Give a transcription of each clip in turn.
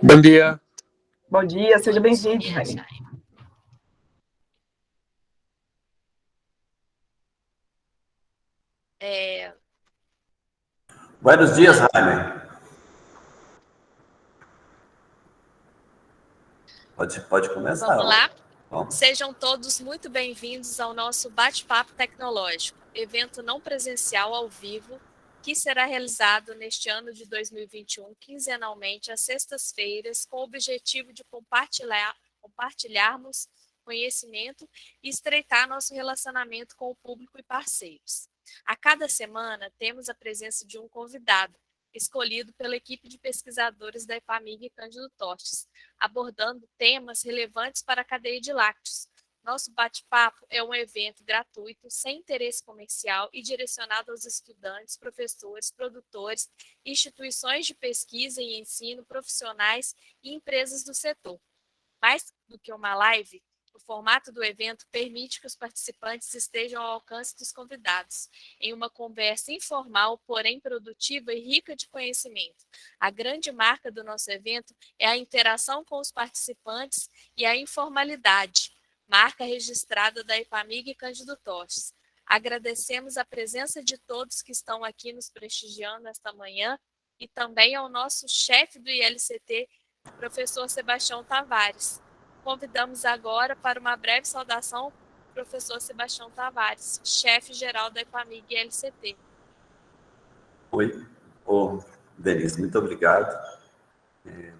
Bom dia. Bom dia, seja bem-vindo, Jaime. Buenos dias, Jaime. Pode começar. Vamos lá? Vamos. Sejam todos muito bem-vindos ao nosso bate-papo tecnológico, evento não presencial ao vivo, que será realizado neste ano de 2021, quinzenalmente, às sextas-feiras, com o objetivo de compartilharmos conhecimento e estreitar nosso relacionamento com o público e parceiros. A cada semana, temos a presença de um convidado, escolhido pela equipe de pesquisadores da Epamig Cândido Tostes, abordando temas relevantes para a cadeia de lácteos. Nosso bate-papo é um evento gratuito, sem interesse comercial e direcionado aos estudantes, professores, produtores, instituições de pesquisa e ensino, profissionais e empresas do setor. Mais do que uma live, o formato do evento permite que os participantes estejam ao alcance dos convidados, em uma conversa informal, porém produtiva e rica de conhecimento. A grande marca do nosso evento é a interação com os participantes e a informalidade, marca registrada da Epamig Cândido Tostes. Agradecemos a presença de todos que estão aqui nos prestigiando esta manhã e também ao nosso chefe do ILCT, professor Sebastião Tavares. Convidamos agora para uma breve saudação o professor Sebastião Tavares, chefe-geral da Epamig ILCT. Oi, Denise, muito obrigado.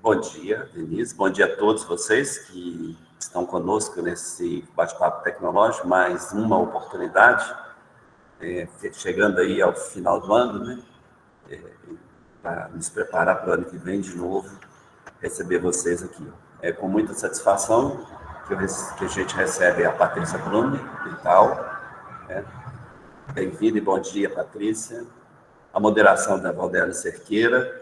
Bom dia, Denise. Bom dia a todos vocês que estão conosco nesse bate-papo tecnológico. Mais uma oportunidade, chegando aí ao final do ano, né? Para nos preparar para o ano que vem de novo, receber vocês aqui. É com muita satisfação que a gente recebe a Patrícia Blume, e tal. Bem-vinda e bom dia, Patrícia. A moderação da Valdélia Cerqueira,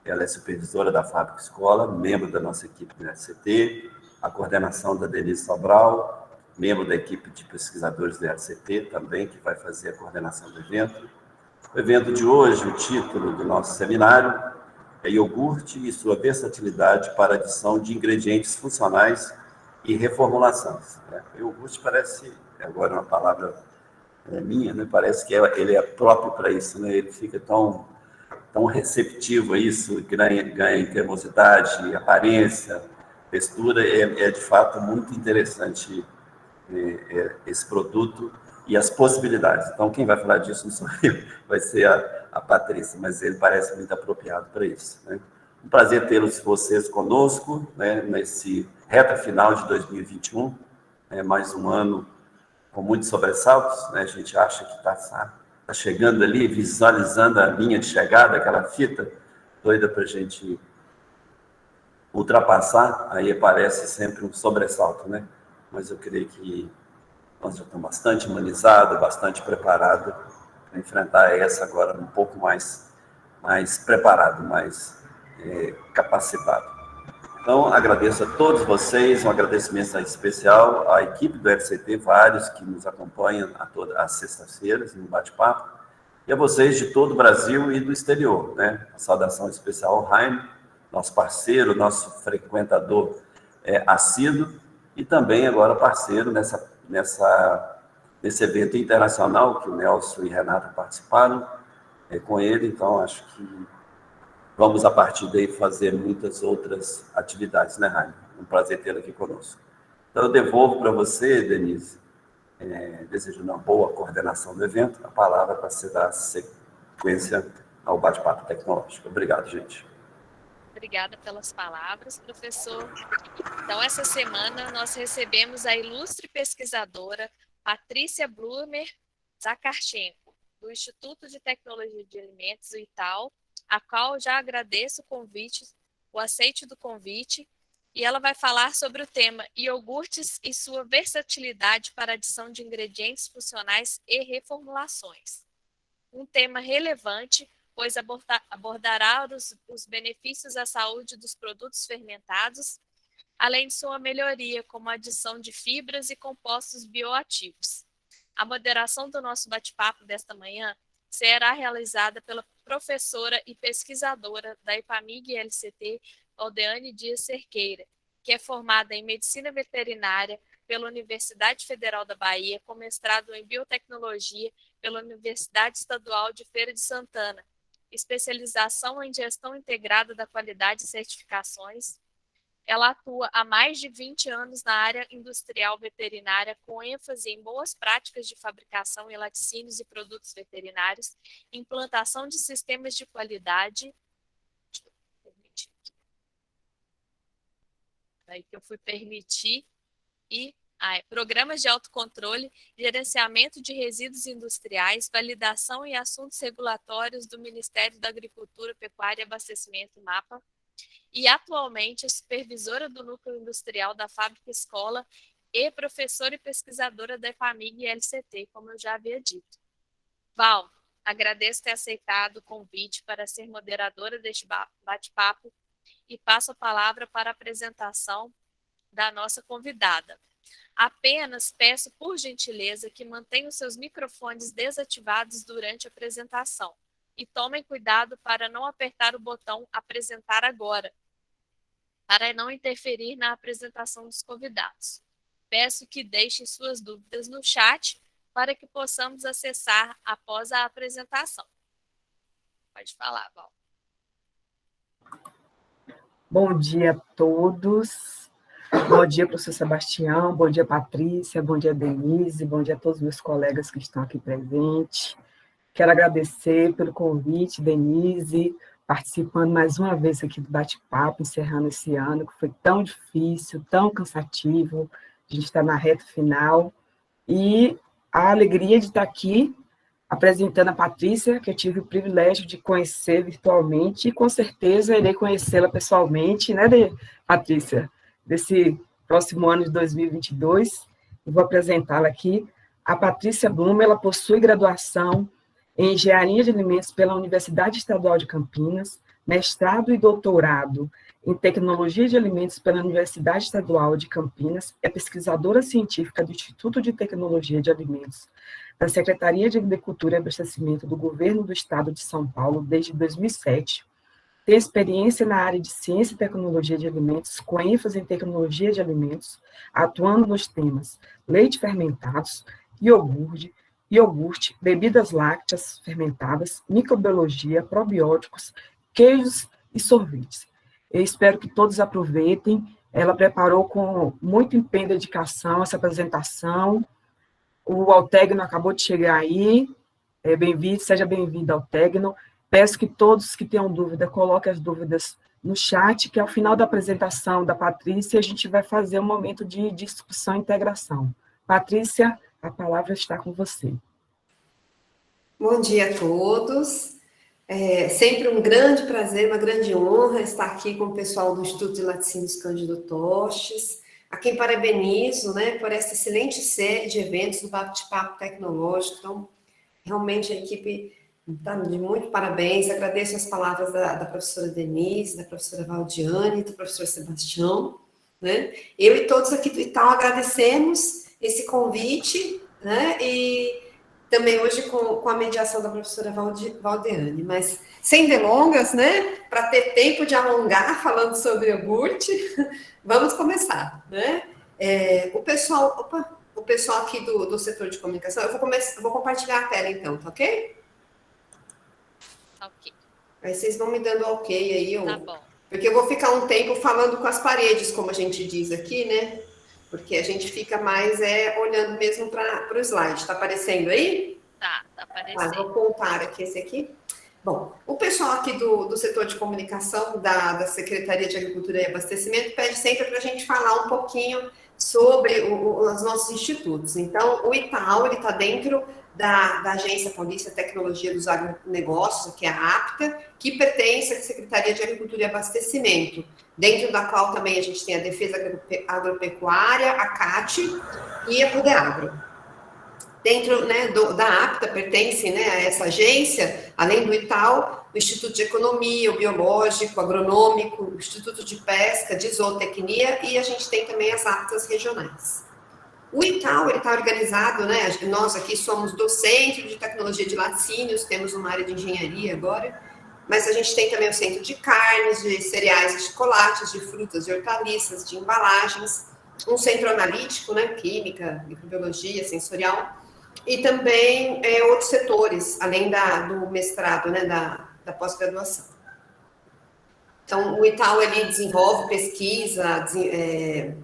ela é supervisora da Fábrica Escola, membro da nossa equipe do LCT, a coordenação da Denise Sobral, membro da equipe de pesquisadores do LCT também, que vai fazer a coordenação do evento. O evento de hoje, o título do nosso seminário é iogurte e sua versatilidade para adição de ingredientes funcionais e reformulações. Iogurte parece, agora uma palavra minha, né? Parece que ele é próprio para isso, né? Ele fica tão receptivo a isso, ganha em cremosidade, aparência, textura, é de fato muito interessante esse produto e as possibilidades. Então, quem vai falar disso não sou eu, vai ser a Patrícia, mas ele parece muito apropriado para isso, né? Um prazer tê-los vocês conosco, né, nesse reta final de 2021, mais um ano com muitos sobressaltos, né? A gente acha que está chegando ali, visualizando a linha de chegada, aquela fita doida para a gente ultrapassar, aí aparece sempre um sobressalto, né? Mas eu creio que nós já estamos bastante humanizados, bastante preparados para enfrentar essa agora um pouco mais preparado, mais capacitado. Então, agradeço a todos vocês, um agradecimento especial à equipe do LCT, vários que nos acompanham às sextas-feiras no bate-papo, e a vocês de todo o Brasil e do exterior, né? A saudação especial ao Jaime, nosso parceiro, nosso frequentador assíduo, e também agora parceiro nesse evento internacional que o Nelson e Renata participaram com ele. Então, acho que vamos, a partir daí, fazer muitas outras atividades, né, Jaime? Um prazer tê-lo aqui conosco. Então, eu devolvo para você, Denise, desejando uma boa coordenação do evento, a palavra para você dar sequência ao bate-papo tecnológico. Obrigado, gente. Obrigada pelas palavras, professor. Então, essa semana, nós recebemos a ilustre pesquisadora Patrícia Blumer Zakharchenko, do Instituto de Tecnologia de Alimentos, o ITAL, a qual já agradeço o aceite do convite, e ela vai falar sobre o tema iogurtes e sua versatilidade para adição de ingredientes funcionais e reformulações. Um tema relevante, pois abordará os benefícios à saúde dos produtos fermentados, além de sua melhoria, como a adição de fibras e compostos bioativos. A moderação do nosso bate-papo desta manhã será realizada pela professora e pesquisadora da Epamig LCT, Valdeane Dias Cerqueira, que é formada em Medicina Veterinária pela Universidade Federal da Bahia, com mestrado em Biotecnologia pela Universidade Estadual de Feira de Santana, especialização em Gestão Integrada da Qualidade e Certificações. Ela atua há mais de 20 anos na área industrial veterinária, com ênfase em boas práticas de fabricação em laticínios e produtos veterinários, implantação de sistemas de qualidade. Aí que eu fui permitir. E programas de autocontrole, gerenciamento de resíduos industriais, validação e assuntos regulatórios do Ministério da Agricultura, Pecuária e Abastecimento, MAPA, e atualmente é supervisora do Núcleo Industrial da Fábrica Escola e professora e pesquisadora da EFAMIG e LCT, como eu já havia dito. Val, agradeço ter aceitado o convite para ser moderadora deste bate-papo e passo a palavra para a apresentação da nossa convidada. Apenas peço, por gentileza, que mantenham seus microfones desativados durante a apresentação e tomem cuidado para não apertar o botão apresentar agora, para não interferir na apresentação dos convidados. Peço que deixem suas dúvidas no chat para que possamos acessar após a apresentação. Pode falar, Val. Bom dia a todos. Bom dia, professor Sebastião. Bom dia, Patrícia. Bom dia, Denise. Bom dia a todos os meus colegas que estão aqui presentes. Quero agradecer pelo convite, Denise, participando mais uma vez aqui do bate-papo, encerrando esse ano, que foi tão difícil, tão cansativo. A gente está na reta final. E a alegria de estar aqui apresentando a Patrícia, que eu tive o privilégio de conhecer virtualmente, e com certeza irei conhecê-la pessoalmente, né, Patrícia? Desse próximo ano de 2022, eu vou apresentá-la aqui. A Patrícia Blume, ela possui graduação em Engenharia de Alimentos pela Universidade Estadual de Campinas, mestrado e doutorado em Tecnologia de Alimentos pela Universidade Estadual de Campinas, é pesquisadora científica do Instituto de Tecnologia de Alimentos da Secretaria de Agricultura e Abastecimento do Governo do Estado de São Paulo desde 2007, tem experiência na área de Ciência e Tecnologia de Alimentos, com ênfase em Tecnologia de Alimentos, atuando nos temas leite fermentados, iogurte, bebidas lácteas fermentadas, microbiologia, probióticos, queijos e sorvetes. Eu espero que todos aproveitem. Ela preparou com muito empenho e dedicação essa apresentação. O Altegno acabou de chegar aí. Bem-vindo, seja bem-vindo ao Altegno. Peço que todos que tenham dúvida, coloquem as dúvidas no chat, que ao final da apresentação da Patrícia, a gente vai fazer um momento de discussão e integração. Patrícia, a palavra está com você. Bom dia a todos. É sempre um grande prazer, uma grande honra estar aqui com o pessoal do Instituto de Laticínios Cândido Tostes, a quem parabenizo, né, por essa excelente série de eventos do Bate-Papo Tecnológico. Então, realmente a equipe está de muito parabéns. Agradeço as palavras da professora Denise, da professora Valdeane, do professor Sebastião, né? Eu e todos aqui do Itaú agradecemos esse convite, né? E também hoje com a mediação da professora Valdeane, mas sem delongas, né? Para ter tempo de alongar falando sobre iogurte, vamos começar, né? O pessoal aqui do setor de comunicação, eu vou compartilhar a tela então, tá ok? Ok. Aí vocês vão me dando ok aí. Tá bom. Porque eu vou ficar um tempo falando com as paredes, como a gente diz aqui, né? Porque a gente fica mais olhando mesmo para o slide. Está aparecendo aí? Tá aparecendo. Vou contar aqui esse aqui. Bom, o pessoal aqui do setor de comunicação da Secretaria de Agricultura e Abastecimento pede sempre para a gente falar um pouquinho sobre os nossos institutos. Então, o Itaú está dentro da Agência Paulista de Tecnologia dos Agronegócios, que é a APTA, que pertence à Secretaria de Agricultura e Abastecimento, dentro da qual também a gente tem a Defesa Agropecuária, a CAT e a Prodeagro. Dentro, né, da APTA pertence, né, a essa agência, além do Itaú, o Instituto de Economia, o Biológico, o Agronômico, o Instituto de Pesca, de Zootecnia, e a gente tem também as APTAs regionais. O Itaú, ele está organizado, né, nós aqui somos do Centro de Tecnologia de Laticínios, temos uma área de engenharia agora, mas a gente tem também o centro de carnes, de cereais e chocolates, de frutas e hortaliças, de embalagens, um centro analítico, né, química, microbiologia, sensorial, e também outros setores, além do mestrado, né, da pós-graduação. Então, o Itaú, ele desenvolve pesquisa,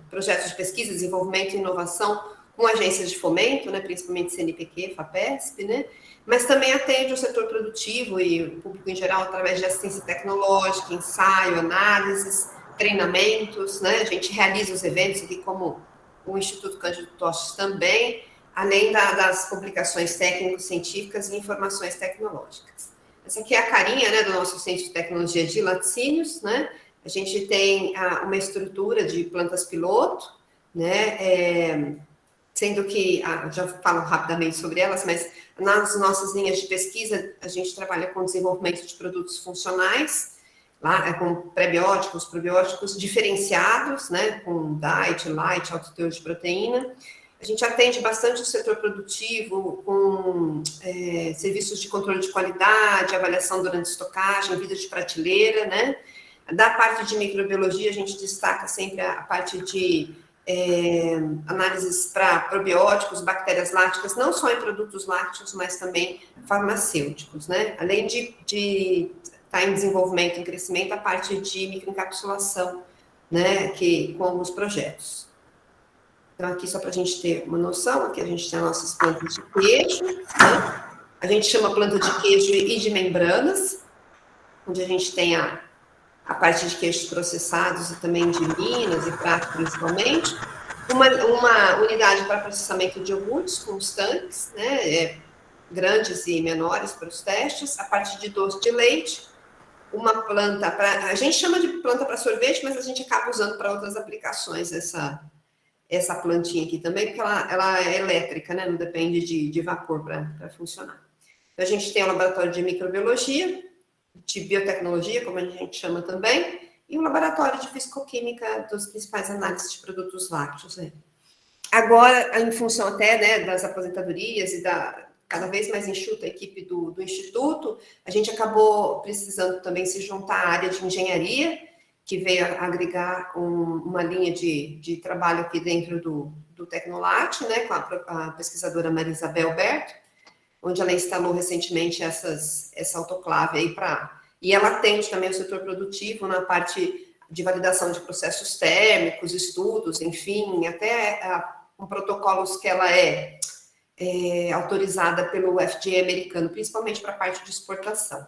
projetos de pesquisa, desenvolvimento e inovação com agências de fomento, né, principalmente CNPq, FAPESP, né, mas também atende o setor produtivo e o público em geral através de assistência tecnológica, ensaio, análises, treinamentos, né, a gente realiza os eventos aqui como o Instituto Cândido Tostes também, além das publicações técnico-científicas e informações tecnológicas. Essa aqui é a carinha, né, do nosso Centro de Tecnologia de Laticínios, né, a gente tem uma estrutura de plantas piloto, né, sendo que, já falo rapidamente sobre elas, mas nas nossas linhas de pesquisa, a gente trabalha com desenvolvimento de produtos funcionais, lá, com prebióticos, probióticos diferenciados, né, com diet, light, alto teor de proteína. A gente atende bastante o setor produtivo com serviços de controle de qualidade, avaliação durante estocagem, vida de prateleira, né? Da parte de microbiologia, a gente destaca sempre a parte de análises para probióticos, bactérias lácticas, não só em produtos lácteos, mas também farmacêuticos, né? Além de estar em desenvolvimento, em crescimento, a parte de microencapsulação, né? Com alguns projetos. Então, aqui, só para a gente ter uma noção, aqui a gente tem as nossas plantas de queijo, né? A gente chama planta de queijo e de membranas, onde a gente tem a parte de queijos processados e também de minas e prato, principalmente. Uma unidade para processamento de iogurtes com os tanques, né, grandes e menores para os testes. A parte de doce de leite. Uma planta para... A gente chama de planta para sorvete, mas a gente acaba usando para outras aplicações essa plantinha aqui também, porque ela é elétrica, né, não depende de vapor para funcionar. Então, a gente tem o laboratório de microbiologia, de biotecnologia, como a gente chama também, e um laboratório de fisicoquímica dos principais análises de produtos lácteos. Né? Agora, em função até, né, das aposentadorias e cada vez mais enxuta a equipe do Instituto, a gente acabou precisando também se juntar à área de engenharia, que veio agregar uma linha de trabalho aqui dentro do Tecnolat, né, com a pesquisadora Maria Isabel Berto, onde ela instalou recentemente essa autoclave aí e ela atende também o setor produtivo na parte de validação de processos térmicos, estudos, enfim, até com protocolos que ela é autorizada pelo FDA americano, principalmente para a parte de exportação.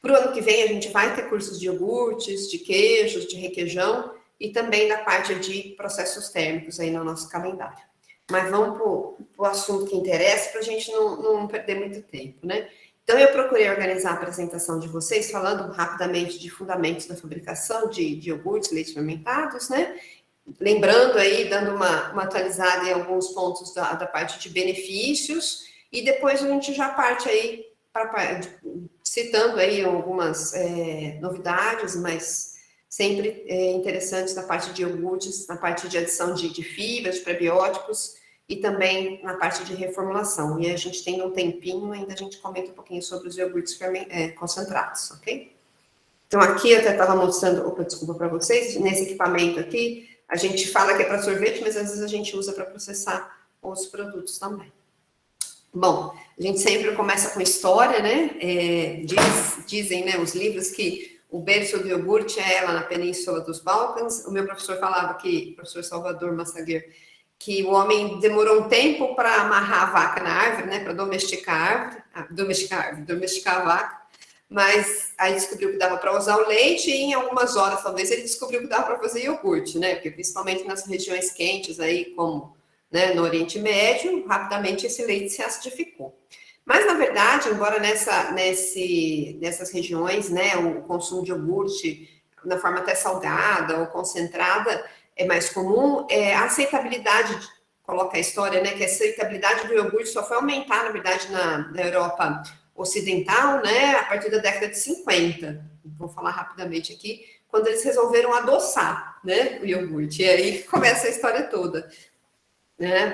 Para o ano que vem, a gente vai ter cursos de iogurtes, de queijos, de requeijão e também da parte de processos térmicos aí no nosso calendário. Mas vamos para o assunto que interessa, para a gente não perder muito tempo, né? Então, eu procurei organizar a apresentação de vocês, falando rapidamente de fundamentos da fabricação de iogurtes, leites fermentados, né? Lembrando aí, dando uma atualizada em alguns pontos da parte de benefícios, e depois a gente já parte aí, citando aí algumas novidades, mas sempre interessantes na parte de iogurtes, na parte de adição de fibras, de prebióticos, e também na parte de reformulação. E a gente tem um tempinho, ainda a gente comenta um pouquinho sobre os iogurtes concentrados, ok? Então, aqui eu até estava mostrando, desculpa para vocês, nesse equipamento aqui, a gente fala que é para sorvete, mas às vezes a gente usa para processar outros produtos também. Bom, a gente sempre começa com história, né? Dizem, né, os livros que o berço do iogurte é lá na Península dos Balcãs. O meu professor falava o professor Salvador Massaguer, que o homem demorou um tempo para amarrar a vaca na árvore, né, para domesticar a vaca, mas aí descobriu que dava para usar o leite e em algumas horas, talvez, ele descobriu que dava para fazer iogurte, né, porque principalmente nas regiões quentes aí, como, né, no Oriente Médio, rapidamente esse leite se acidificou. Mas, na verdade, embora nessas regiões, né, o consumo de iogurte, na forma até salgada ou concentrada, é mais comum, a aceitabilidade, coloca a história, né, que a aceitabilidade do iogurte só foi aumentar, na verdade, na Europa Ocidental, né, a partir da década de 50. Vou falar rapidamente aqui, quando eles resolveram adoçar, né, o iogurte. E aí começa a história toda. né?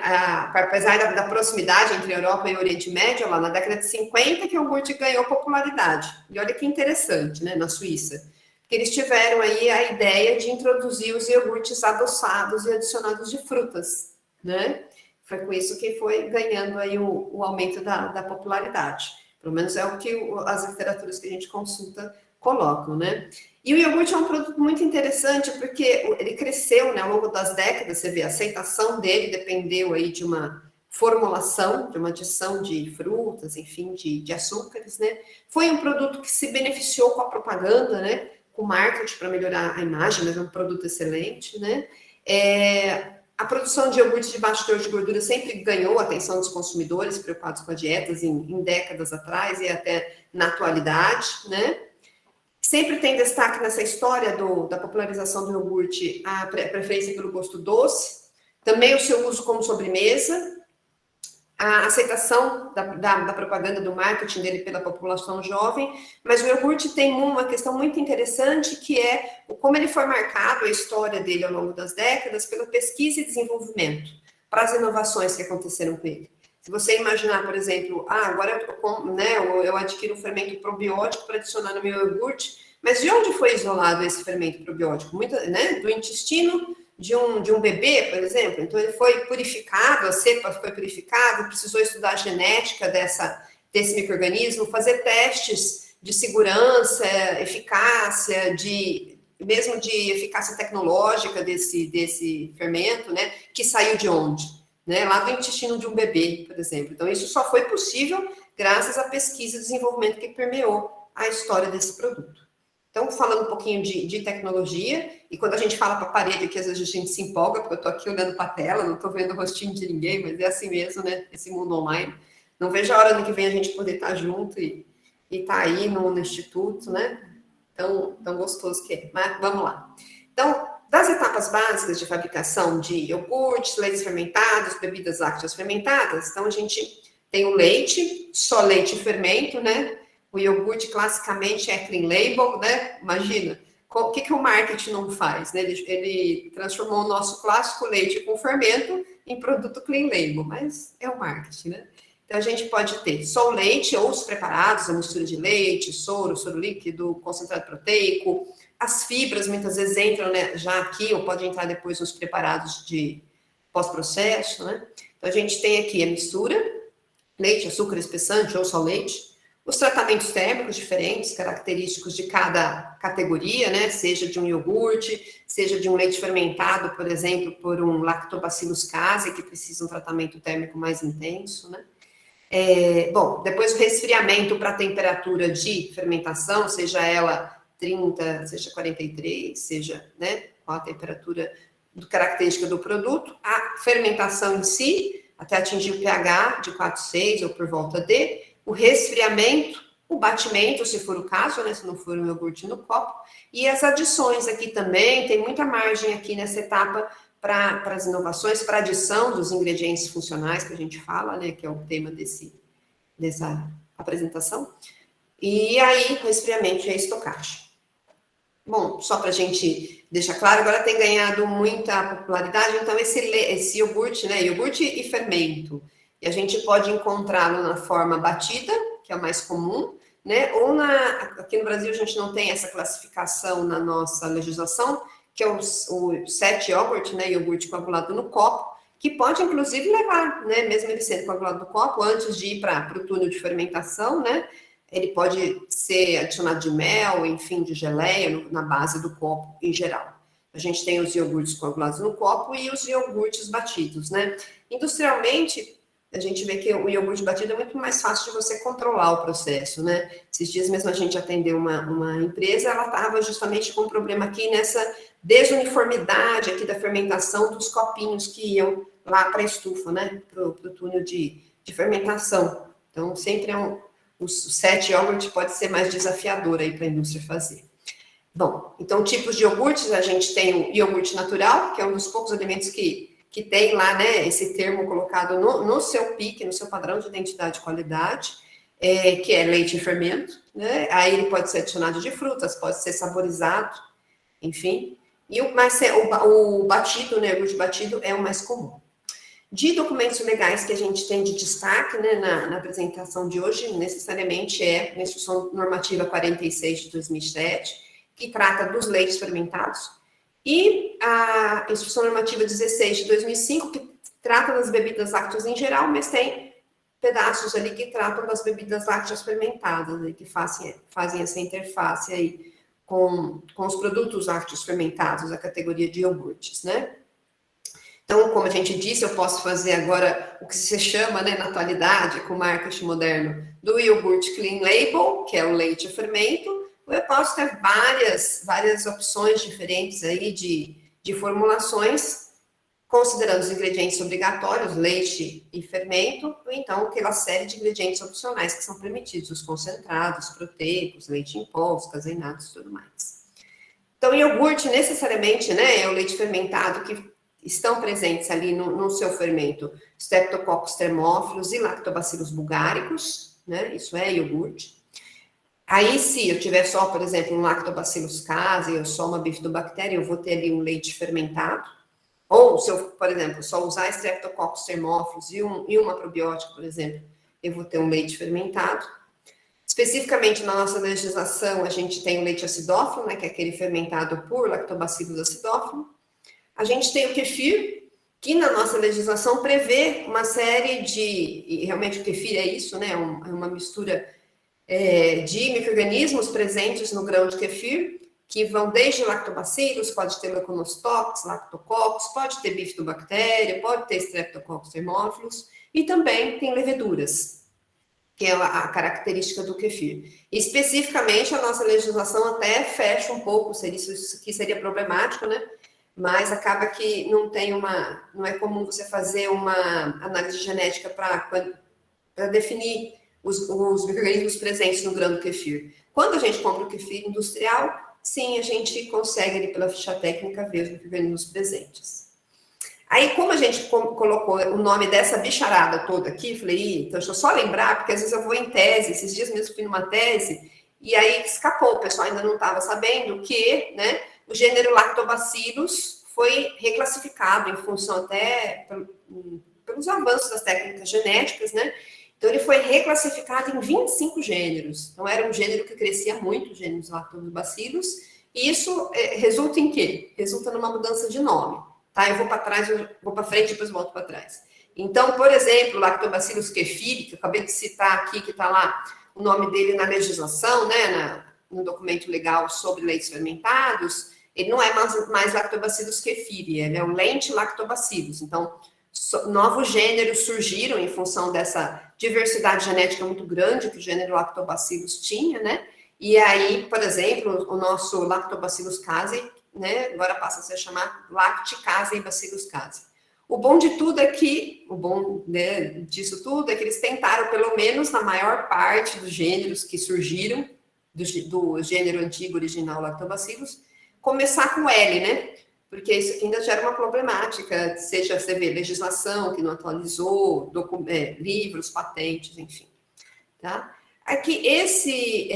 Apesar da proximidade entre a Europa e o Oriente Médio, lá na década de 50 que o iogurte ganhou popularidade. E olha que interessante, né, na Suíça. Porque eles tiveram aí a ideia de introduzir os iogurtes adoçados e adicionados de frutas, né? Foi com isso que foi ganhando aí o aumento da popularidade. Pelo menos é o que as literaturas que a gente consulta colocam, né? E o iogurte é um produto muito interessante porque ele cresceu, né, ao longo das décadas, você vê, a aceitação dele dependeu aí de uma formulação, de uma adição de frutas, enfim, de açúcares, né? Foi um produto que se beneficiou com a propaganda, né? Com marketing para melhorar a imagem, mas é um produto excelente, né? A produção de iogurte de baixo teor de gordura sempre ganhou a atenção dos consumidores preocupados com as dietas em décadas atrás e até na atualidade, né? Sempre tem destaque nessa história da popularização do iogurte a preferência pelo gosto doce, também o seu uso como sobremesa, a aceitação da propaganda do marketing dele pela população jovem, mas o iogurte tem uma questão muito interessante, que é como ele foi marcado, a história dele ao longo das décadas, pela pesquisa e desenvolvimento, para as inovações que aconteceram com ele. Se você imaginar, por exemplo, agora eu adquiro um fermento probiótico para adicionar no meu iogurte, mas de onde foi isolado esse fermento probiótico? Do intestino de um bebê, por exemplo. Então, ele foi purificado, a cepa foi purificada, precisou estudar a genética desse micro-organismo, fazer testes de segurança, eficácia, mesmo de eficácia tecnológica desse fermento, né? Que saiu de onde? Né, lá do intestino de um bebê, por exemplo. Então, isso só foi possível graças à pesquisa e desenvolvimento que permeou a história desse produto. Então, falando um pouquinho de tecnologia, e quando a gente fala para a parede aqui, às vezes a gente se empolga, porque eu estou aqui olhando para a tela, não estou vendo o rostinho de ninguém, mas é assim mesmo, né, esse mundo online. Não vejo a hora ano que vem a gente poder estar junto e estar aí no instituto, né, tão gostoso que é. Mas vamos lá. Então, das etapas básicas de fabricação de iogurtes, leites fermentados, bebidas lácteas fermentadas, então a gente tem o leite, só leite e fermento, né? O iogurte classicamente é clean label, né? Imagina, o que o marketing não faz, né? Ele transformou o nosso clássico leite com fermento em produto clean label, mas é o marketing, né? Então a gente pode ter só o leite ou os preparados, a mistura de leite, soro líquido, concentrado proteico. As fibras muitas vezes entram, né, já aqui, ou pode entrar depois nos preparados de pós-processo, né? Então, a gente tem aqui a mistura, leite, açúcar, espessante ou só leite, os tratamentos térmicos diferentes, característicos de cada categoria, né? Seja de um iogurte, seja de um leite fermentado, por exemplo, por um lactobacillus casei, que precisa um tratamento térmico mais intenso, né? Depois o resfriamento para a temperatura de fermentação, seja ela 30, seja 43, seja, né, qual a temperatura característica do produto, a fermentação em si, até atingir o pH de 4,6 ou por volta de, o resfriamento, o batimento, se for o caso, né, se não for um iogurte no copo, e as adições aqui também, tem muita margem aqui nessa etapa para as inovações, para a adição dos ingredientes funcionais que a gente fala, né, que é o tema dessa apresentação, e aí o resfriamento e a estocagem. Bom, só para a gente deixar claro, agora tem ganhado muita popularidade, então esse iogurte, né, iogurte e fermento, e a gente pode encontrá-lo na forma batida, que é o mais comum, né, ou aqui no Brasil a gente não tem essa classificação na nossa legislação, que é o set yogurt, né, iogurte coagulado no copo, que pode inclusive levar, né, mesmo ele sendo coagulado no copo, antes de ir para o túnel de fermentação, né, ele pode ser adicionado de mel, enfim, de geleia, na base do copo em geral. A gente tem os iogurtes coagulados no copo e os iogurtes batidos, né? Industrialmente, a gente vê que o iogurte batido é muito mais fácil de você controlar o processo, né? Esses dias mesmo a gente atendeu uma empresa, ela estava justamente com um problema aqui nessa desuniformidade aqui da fermentação dos copinhos que iam lá para a estufa, né? Para o túnel de fermentação. Então, sempre o set yogurt pode ser mais desafiador aí para a indústria fazer. Bom, então, tipos de iogurtes, a gente tem o iogurte natural, que é um dos poucos alimentos que tem lá, né, esse termo colocado no seu PIC, no seu padrão de identidade e qualidade, que é leite e fermento, né? Aí ele pode ser adicionado de frutas, pode ser saborizado, enfim. E o batido, né, o iogurte batido é o mais comum. De documentos legais que a gente tem de destaque, né, na apresentação de hoje, necessariamente é a Instrução Normativa 46 de 2007, que trata dos leites fermentados, e a Instrução Normativa 16 de 2005, que trata das bebidas lácteas em geral, mas tem pedaços ali que tratam das bebidas lácteas fermentadas, né, que fazem essa interface aí com os produtos lácteos fermentados, a categoria de iogurtes, né? Então, como a gente disse, eu posso fazer agora o que se chama, né, na atualidade, com marketing moderno, do iogurte clean label, que é o leite a fermento, ou eu posso ter várias opções diferentes aí de formulações, considerando os ingredientes obrigatórios, leite e fermento, ou então aquela série de ingredientes opcionais que são permitidos, os concentrados, proteicos, leite em pó, caseinados e tudo mais. Então, iogurte, necessariamente, né, é o leite fermentado que estão presentes ali no seu fermento Streptococcus thermophilus e Lactobacillus bulgaricus, né? Isso é iogurte. Aí, se eu tiver só, por exemplo, um Lactobacillus casei ou só uma bifidobactéria, eu vou ter ali um leite fermentado. Ou, se eu, por exemplo, só usar Streptococcus thermophilus e uma probiótica, por exemplo, eu vou ter um leite fermentado. Especificamente na nossa legislação, a gente tem o leite acidófilo, né? Que é aquele fermentado por Lactobacillus acidófilo. A gente tem o kefir, que na nossa legislação prevê uma série e realmente o kefir é isso, né? É uma mistura de micro-organismos presentes no grão de kefir, que vão desde lactobacillus, pode ter leuconostocs, lactococcus, pode ter bifidobactéria, pode ter streptococcus thermophilus, e também tem leveduras, que é a característica do kefir. Especificamente, a nossa legislação até fecha um pouco, isso aqui seria problemático, né? Mas acaba que não é comum você fazer uma análise genética para definir os micro-organismos presentes no grão do kefir. Quando a gente compra o kefir industrial, sim, a gente consegue ali pela ficha técnica ver os micro-organismos presentes. Aí, como a gente colocou o nome dessa bicharada toda aqui, falei, então deixa eu só lembrar, porque às vezes eu vou em tese, esses dias mesmo fui numa tese, e aí escapou, o pessoal ainda não estava sabendo que, né, o gênero Lactobacillus foi reclassificado em função até pelos avanços das técnicas genéticas, né? Então, ele foi reclassificado em 25 gêneros. Então, era um gênero que crescia muito, os gêneros Lactobacillus, e isso resulta em quê? Resulta numa mudança de nome, tá? Eu vou para trás, eu vou para frente, depois volto para trás. Então, por exemplo, Lactobacillus kefiri, que eu acabei de citar aqui, que está lá o nome dele na legislação, né, no documento legal sobre leites fermentados, ele não é mais Lactobacillus kefiri, ele é o Lenti-Lactobacillus. Então, novos gêneros surgiram em função dessa diversidade genética muito grande que o gênero Lactobacillus tinha, né? E aí, por exemplo, o nosso Lactobacillus casei, né, agora passa a se chamar Lacticasei bacillus casei. O bom de tudo é que, né, disso tudo é que eles tentaram, pelo menos na maior parte dos gêneros que surgiram, do gênero antigo original Lactobacillus, começar com L, né? Porque isso ainda gera uma problemática, seja você vê, legislação que não atualizou, livros, patentes, enfim. Tá? Aqui, esse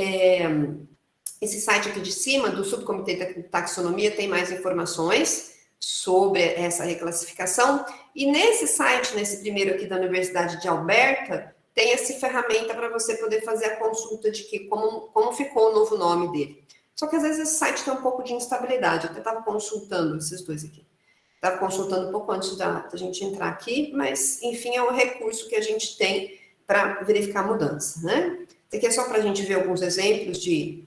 site aqui de cima, do Subcomitê de Taxonomia, tem mais informações sobre essa reclassificação. E nesse site, nesse primeiro aqui da Universidade de Alberta, tem essa ferramenta para você poder fazer a consulta de como ficou o novo nome dele. Só que às vezes esse site tem um pouco de instabilidade. Eu até estava consultando esses dois aqui. Estava consultando um pouco antes da gente entrar aqui, mas, enfim, é um recurso que a gente tem para verificar a mudança, né? Isso aqui é só para a gente ver alguns exemplos de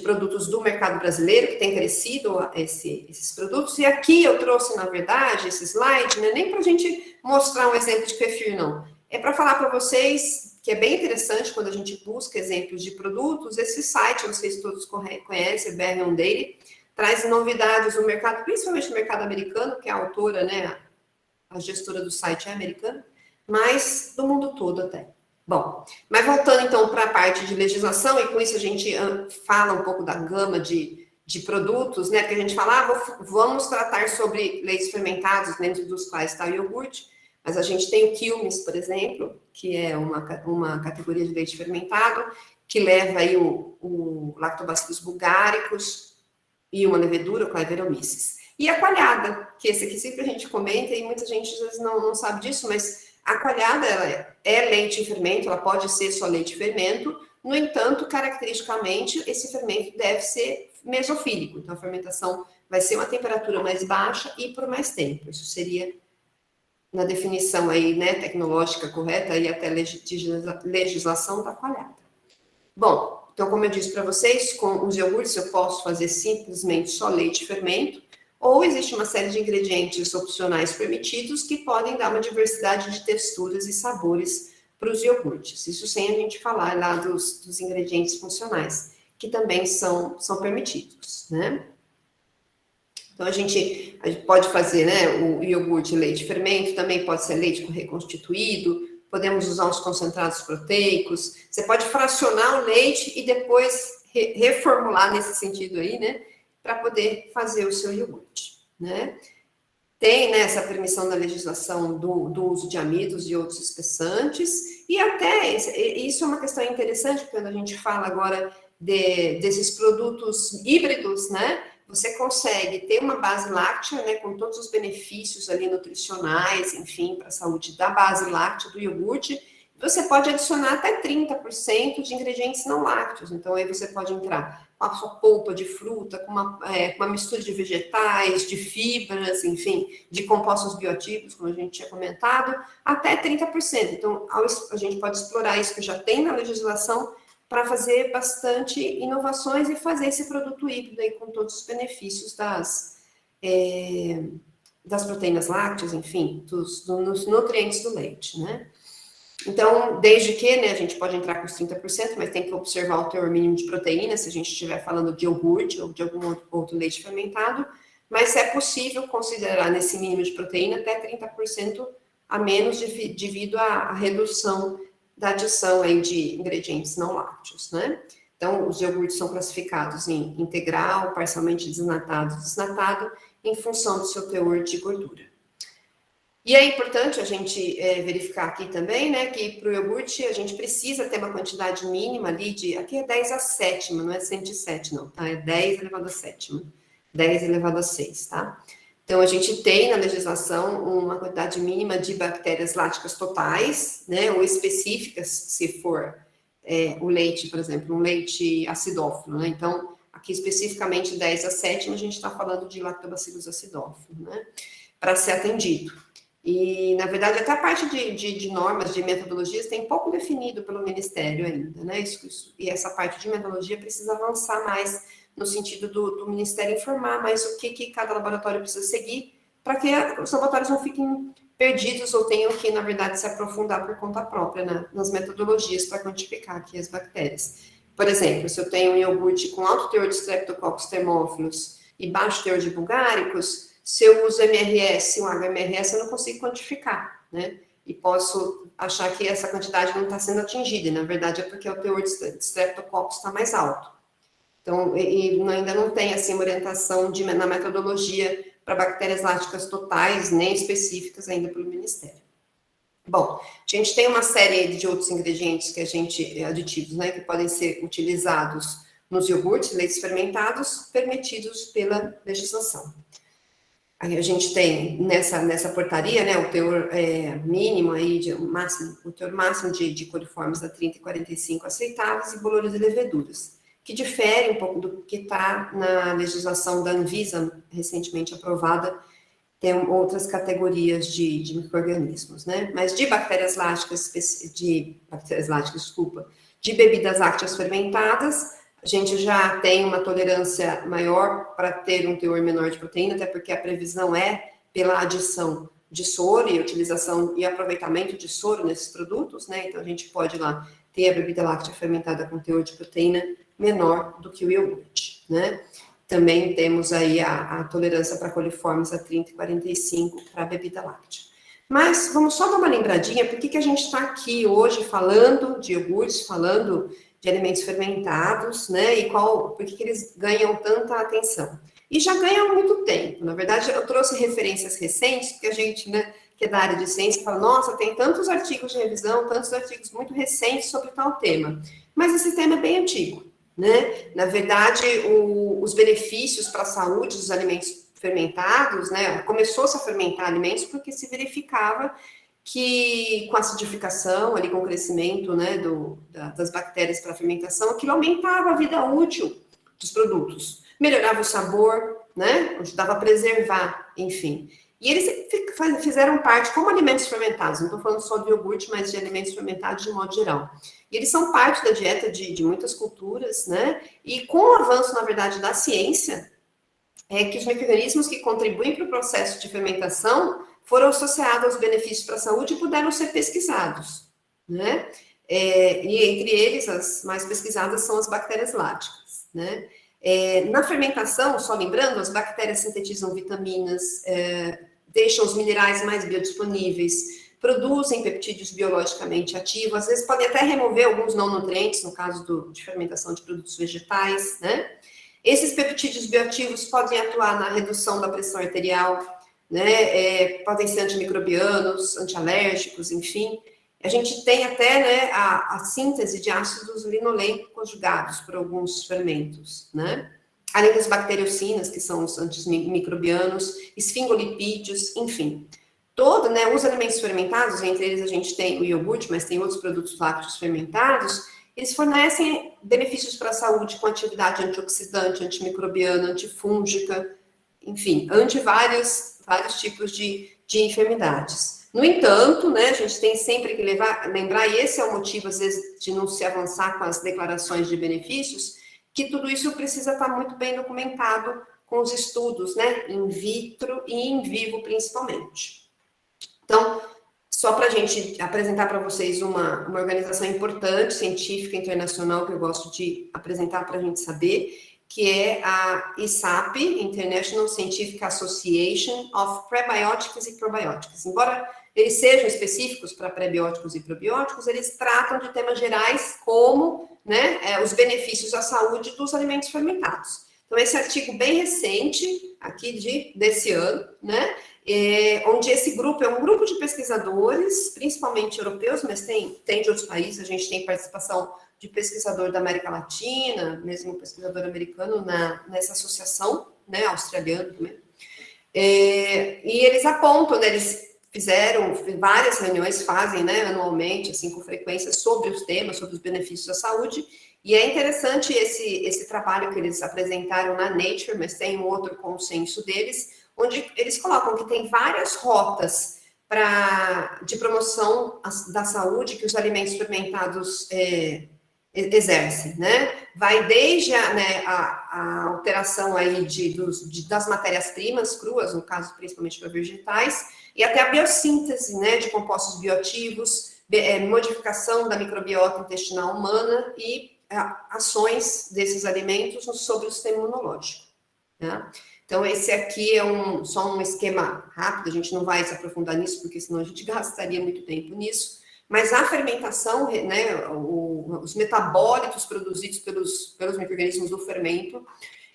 produtos do mercado brasileiro que tem crescido esses produtos. E aqui eu trouxe, na verdade, esse slide, não é nem para a gente mostrar um exemplo de kefir, não. É para falar para vocês que é bem interessante quando a gente busca exemplos de produtos. Esse site, não sei se todos conhecem, BR On Daily, traz novidades no mercado, principalmente no mercado americano, que a autora, né, a gestora do site é americana, mas do mundo todo até. Bom, mas voltando então para a parte de legislação, e com isso a gente fala um pouco da gama de produtos, né, porque a gente fala, vamos tratar sobre leites fermentados, dentro dos quais está o iogurte, mas a gente tem o quilmes, por exemplo, que é uma categoria de leite fermentado, que leva aí o Lactobacillus bulgaricus e uma levedura, o Clavieromyces. E a coalhada, que esse aqui sempre a gente comenta e muita gente às vezes não sabe disso, mas a coalhada ela é leite em fermento, ela pode ser só leite em fermento, no entanto, caracteristicamente, esse fermento deve ser mesofílico, então a fermentação vai ser uma temperatura mais baixa e por mais tempo. Isso seria na definição aí, né, tecnológica correta e até legislação da coalhada. Bom, então como eu disse para vocês, com os iogurtes eu posso fazer simplesmente só leite e fermento, ou existe uma série de ingredientes opcionais permitidos que podem dar uma diversidade de texturas e sabores para os iogurtes. Isso sem a gente falar lá dos ingredientes funcionais, que também são permitidos, né? Então, a gente pode fazer, né, o iogurte leite fermento, também pode ser leite reconstituído, podemos usar os concentrados proteicos, você pode fracionar o leite e depois reformular nesse sentido aí, né, para poder fazer o seu iogurte, né. Tem, né, essa permissão da legislação do uso de amidos e outros espessantes, e até isso é uma questão interessante, quando a gente fala agora desses produtos híbridos, né, você consegue ter uma base láctea, né, com todos os benefícios ali nutricionais, enfim, para a saúde da base láctea do iogurte. Você pode adicionar até 30% de ingredientes não lácteos. Então, aí você pode entrar com a sua polpa de fruta, com uma mistura de vegetais, de fibras, enfim, de compostos bioativos, como a gente tinha comentado, até 30%. Então, a gente pode explorar isso que já tem na legislação para fazer bastante inovações e fazer esse produto híbrido aí com todos os benefícios das proteínas lácteas, enfim, dos nutrientes do leite, né? Então, desde que, né, a gente pode entrar com os 30%, mas tem que observar o teor mínimo de proteína, se a gente estiver falando de iogurte ou de algum outro leite fermentado, mas é possível considerar nesse mínimo de proteína até 30% a menos devido à redução da adição aí de ingredientes não lácteos, né? Então, os iogurtes são classificados em integral, parcialmente desnatado, desnatado, em função do seu teor de gordura. E é importante a gente verificar aqui também, né, que para o iogurte a gente precisa ter uma quantidade mínima ali aqui é 10 a sétima, não é 107 não, tá? É 10 elevado a sétima, 10 elevado a 6, tá? Então, a gente tem na legislação uma quantidade mínima de bactérias láticas totais, né, ou específicas, se for o leite, por exemplo, um leite acidófilo, né? Então, aqui especificamente 10 a sétima, a gente está falando de lactobacillus acidófilo, né, para ser atendido. E, na verdade, até a parte de normas, de metodologias, tem pouco definido pelo Ministério ainda, né? E essa parte de metodologia precisa avançar mais no sentido do Ministério informar mais o que cada laboratório precisa seguir, para que os laboratórios não fiquem perdidos ou tenham que, na verdade, se aprofundar por conta própria, né, nas metodologias para quantificar aqui as bactérias. Por exemplo, se eu tenho um iogurte com alto teor de Streptococcus thermophilus e baixo teor de bulgaricus, se eu uso MRS, um HMRS, eu não consigo quantificar, né? E posso achar que essa quantidade não está sendo atingida, e na verdade é porque o teor de Streptococcus está mais alto. Então, ainda não tem, assim, uma orientação na metodologia para bactérias láticas totais, nem específicas ainda pelo Ministério. Bom, a gente tem uma série de outros ingredientes aditivos, né, que podem ser utilizados nos iogurtes, leites fermentados, permitidos pela legislação. Aí a gente tem nessa portaria, né, o teor mínimo aí, o teor máximo de coliformes a 30 e 45 aceitáveis e bolores e leveduras, que difere um pouco do que está na legislação da Anvisa, recentemente aprovada. Tem outras categorias de micro-organismos, né? Mas de bactérias lácticas, de bebidas lácteas fermentadas, a gente já tem uma tolerância maior para ter um teor menor de proteína, até porque a previsão é pela adição de soro e utilização e aproveitamento de soro nesses produtos, né? Então, a gente pode lá ter a bebida láctea fermentada com teor de proteína menor do que o iogurte, né? Também temos aí a tolerância para coliformes a 30 e 45 para a bebida láctea. Mas vamos só dar uma lembradinha, por que a gente está aqui hoje falando de iogurtes, falando de alimentos fermentados, né, e por que eles ganham tanta atenção. E já ganham há muito tempo, na verdade, eu trouxe referências recentes, porque a gente, né, que é da área de ciência, fala, nossa, tem tantos artigos de revisão, tantos artigos muito recentes sobre tal tema, mas esse tema é bem antigo, né, na verdade, os benefícios para a saúde dos alimentos fermentados, né? Começou-se a fermentar alimentos porque se verificava que com a acidificação, ali com o crescimento, né, das bactérias para a fermentação, aquilo aumentava a vida útil dos produtos, melhorava o sabor, né, ajudava a preservar, enfim. E eles fizeram parte como alimentos fermentados, não estou falando só de iogurte, mas de alimentos fermentados de modo geral. E eles são parte da dieta de muitas culturas, né, e com o avanço, na verdade, da ciência, é que os micro-organismos que contribuem para o processo de fermentação foram associados aos benefícios para a saúde e puderam ser pesquisados, né? E entre eles, as mais pesquisadas são as bactérias láticas, né? Na fermentação, só lembrando, as bactérias sintetizam vitaminas, deixam os minerais mais biodisponíveis, produzem peptídeos biologicamente ativos, às vezes podem até remover alguns não nutrientes, no caso de fermentação de produtos vegetais, né? Esses peptídeos bioativos podem atuar na redução da pressão arterial, né? Podem ser antimicrobianos, antialérgicos, enfim. A gente tem até, né, a síntese de ácidos linoleico conjugados por alguns fermentos, né? Além das bacteriocinas, que são os antimicrobianos, esfingolipídios, enfim. Né, os alimentos fermentados, entre eles a gente tem o iogurte, mas tem outros produtos lácteos fermentados, eles fornecem benefícios para a saúde com atividade antioxidante, antimicrobiana, antifúngica, enfim, vários tipos de enfermidades. No entanto, né, a gente tem sempre que lembrar, e esse é o motivo, às vezes, de não se avançar com as declarações de benefícios, que tudo isso precisa estar muito bem documentado com os estudos, né, in vitro e in vivo, principalmente. Então, só para a gente apresentar para vocês uma organização importante, científica, internacional, que eu gosto de apresentar para a gente saber, que é a ISAP, International Scientific Association of Prebiotics e Probióticos. Embora eles sejam específicos para prebióticos e probióticos, eles tratam de temas gerais como, né, os benefícios à saúde dos alimentos fermentados. Então, esse artigo bem recente, aqui desse ano, né, onde esse grupo é um grupo de pesquisadores, principalmente europeus, mas tem de outros países, a gente tem participação de pesquisador da América Latina, mesmo pesquisador americano nessa associação, né, australiano também. E eles apontam, né, eles fizeram várias reuniões, fazem, né, anualmente, assim, com frequência, sobre os temas, sobre os benefícios da saúde, e é interessante esse trabalho que eles apresentaram na Nature, mas tem um outro consenso deles, onde eles colocam que tem várias rotas de promoção da saúde que os alimentos fermentados exercem, né? Vai desde a alteração aí das matérias-primas cruas, no caso principalmente para vegetais, e até a biossíntese, né, de compostos bioativos, modificação da microbiota intestinal humana e ações desses alimentos sobre o sistema imunológico, né? Então, esse aqui é só um esquema rápido, a gente não vai se aprofundar nisso, porque senão a gente gastaria muito tempo nisso, mas a fermentação, né, os metabólitos produzidos pelos micro-organismos do fermento,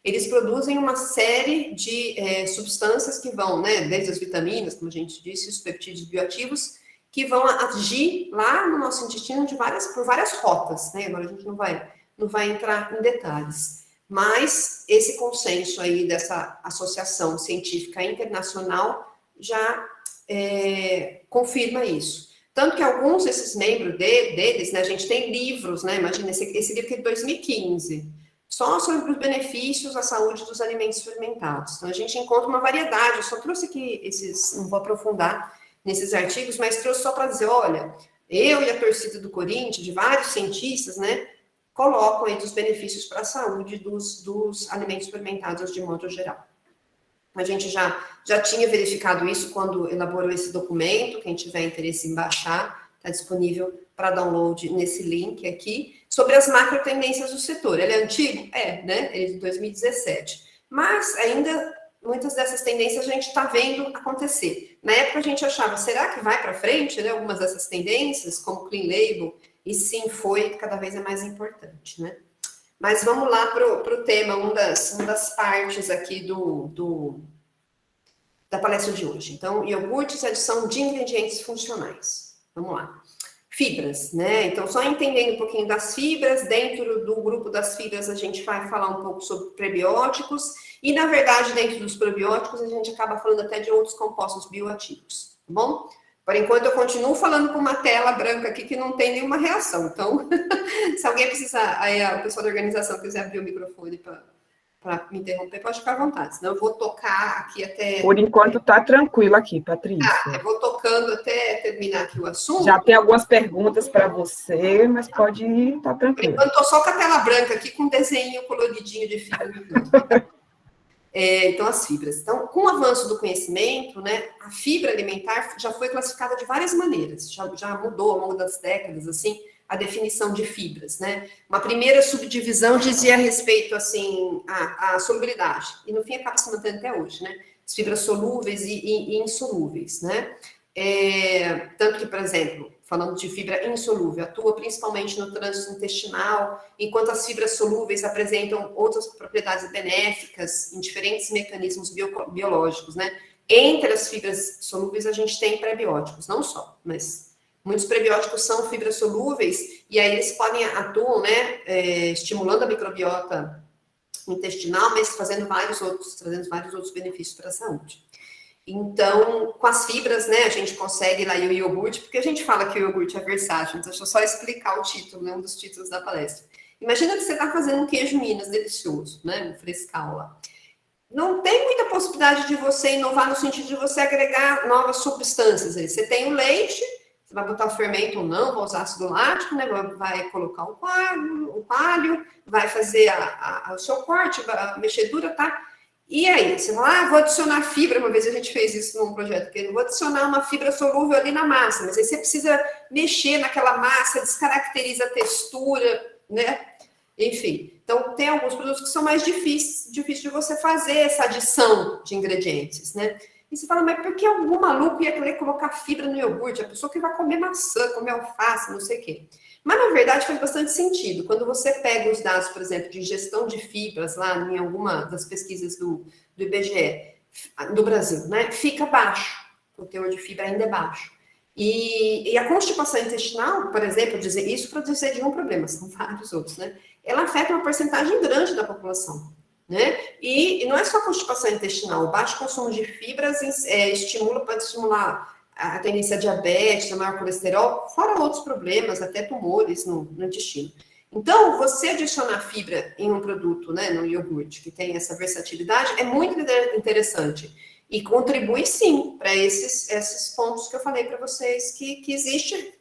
eles produzem uma série de substâncias que vão, né, desde as vitaminas, como a gente disse, os peptídeos bioativos, que vão agir lá no nosso intestino por várias rotas, né? Agora a gente não vai entrar em detalhes. Mas esse consenso aí dessa associação científica internacional já confirma isso. Tanto que alguns desses membros deles, né, a gente tem livros, né? Imagina, esse livro que é de 2015, só sobre os benefícios à saúde dos alimentos fermentados. Então, a gente encontra uma variedade, eu só trouxe aqui não vou aprofundar nesses artigos, mas trouxe só para dizer, olha, eu e a torcida do Corinthians, de vários cientistas, né, colocam aí dos benefícios para a saúde dos alimentos fermentados de modo geral. A gente já tinha verificado isso quando elaborou esse documento, quem tiver interesse em baixar, está disponível para download nesse link aqui, sobre as macro tendências do setor. Ele é antigo? Né? Ele é de 2017. Mas ainda muitas dessas tendências a gente está vendo acontecer. Na época a gente achava, será que vai para frente, né? Algumas dessas tendências, como Clean Label, e sim, cada vez é mais importante, né? Mas vamos lá para o tema, uma das partes aqui da palestra de hoje. Então, iogurtes, adição de ingredientes funcionais. Vamos lá. Fibras, né? Então, só entendendo um pouquinho das fibras, dentro do grupo das fibras a gente vai falar um pouco sobre prebióticos, e na verdade, dentro dos probióticos, a gente acaba falando até de outros compostos bioativos, tá bom? Por enquanto, eu continuo falando com uma tela branca aqui que não tem nenhuma reação, então, se alguém precisar, aí o pessoal da organização quiser abrir o microfone para me interromper, pode ficar à vontade, senão eu vou tocar aqui até... Por enquanto, está tranquilo aqui, Patrícia. Eu vou tocando até terminar aqui o assunto. Já tem algumas perguntas para você, mas pode ir, tá tranquilo. Por enquanto, estou só com a tela branca aqui, com um desenho coloridinho de fibra. Então, as fibras. Então, com o avanço do conhecimento, né, a fibra alimentar já foi classificada de várias maneiras, já mudou ao longo das décadas, assim, a definição de fibras, né? Uma primeira subdivisão dizia a respeito, assim, à solubilidade, e no fim acaba se mantendo até hoje, né? As fibras solúveis e insolúveis, né? Tanto que, por exemplo, falando de fibra insolúvel, atua principalmente no trânsito intestinal, enquanto as fibras solúveis apresentam outras propriedades benéficas em diferentes mecanismos biológicos, né? Entre as fibras solúveis, a gente tem prebióticos, não só, mas muitos prebióticos são fibras solúveis, e aí eles atuam, né, estimulando a microbiota intestinal, mas trazendo vários outros benefícios para a saúde. Então, com as fibras, né, a gente consegue lá o iogurte, porque a gente fala que o iogurte é versátil, então deixa eu só explicar o título, né, um dos títulos da palestra. Imagina que você está fazendo um queijo Minas delicioso, né, um frescal lá. Não tem muita possibilidade de você inovar no sentido de você agregar novas substâncias aí. Você tem o leite, você vai botar o fermento ou não, vai usar ácido lático, né, vai colocar o palho, vai fazer o seu corte, a mexedura, tá? E aí, você fala, vou adicionar fibra, uma vez a gente fez isso num projeto, que eu vou adicionar uma fibra solúvel ali na massa, mas aí você precisa mexer naquela massa, descaracteriza a textura, né? Enfim, então tem alguns produtos que são mais difíceis de você fazer essa adição de ingredientes, né? E você fala, mas por que algum maluco ia querer colocar fibra no iogurte? A pessoa que vai comer maçã, comer alface, não sei o quê. Mas, na verdade, faz bastante sentido. Quando você pega os dados, por exemplo, de ingestão de fibras, lá em alguma das pesquisas do IBGE, do Brasil, né, fica baixo. O teor de fibra ainda é baixo. E a constipação intestinal, por exemplo, isso para dizer de um problema, são vários outros, né? Ela afeta uma porcentagem grande da população, né? E não é só a constipação intestinal, o baixo consumo de fibras pode estimular a tendência a diabetes, a maior colesterol, fora outros problemas, até tumores no intestino. Então, você adicionar fibra em um produto, né, no iogurte, que tem essa versatilidade, é muito interessante. E contribui, sim, para esses pontos que eu falei para vocês que existe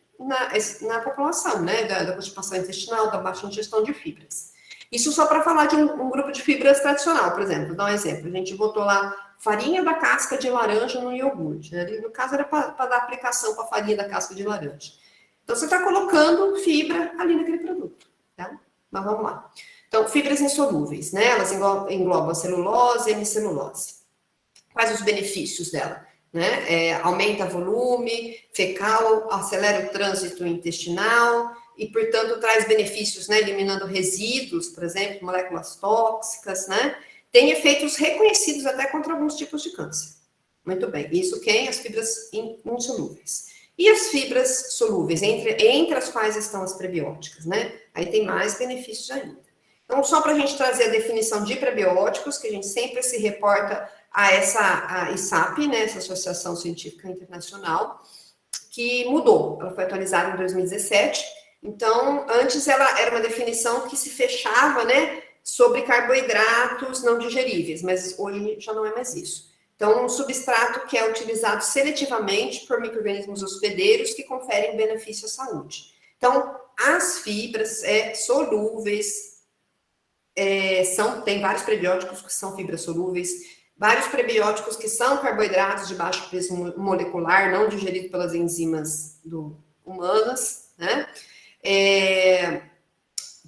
na população, né, da constipação intestinal, da baixa ingestão de fibras. Isso só para falar de um grupo de fibras tradicional, por exemplo. Vou dar um exemplo. A gente botou lá farinha da casca de laranja no iogurte. Né? No caso, era para dar aplicação para a farinha da casca de laranja. Então, você está colocando fibra ali naquele produto. Tá? Mas vamos lá. Então, fibras insolúveis, né? Elas englobam a celulose e a hemicelulose. Quais os benefícios dela? Né? Aumenta o volume fecal, acelera o trânsito intestinal e, portanto, traz benefícios, né? Eliminando resíduos, por exemplo, moléculas tóxicas, né? Tem efeitos reconhecidos até contra alguns tipos de câncer. Muito bem. Isso quem? As fibras insolúveis. E as fibras solúveis, entre as quais estão as prebióticas, né? Aí tem mais benefícios ainda. Então, só para a gente trazer a definição de prebióticos, que a gente sempre se reporta a ISAP, né? Essa Associação Científica Internacional, que mudou. Ela foi atualizada em 2017. Então, antes ela era uma definição que se fechava, né? Sobre carboidratos não digeríveis, mas hoje já não é mais isso. Então, um substrato que é utilizado seletivamente por micro-organismos hospedeiros que conferem benefício à saúde. Então, as fibras solúveis, tem vários prebióticos que são fibras solúveis, vários prebióticos que são carboidratos de baixo peso molecular, não digeridos pelas enzimas humanas, né?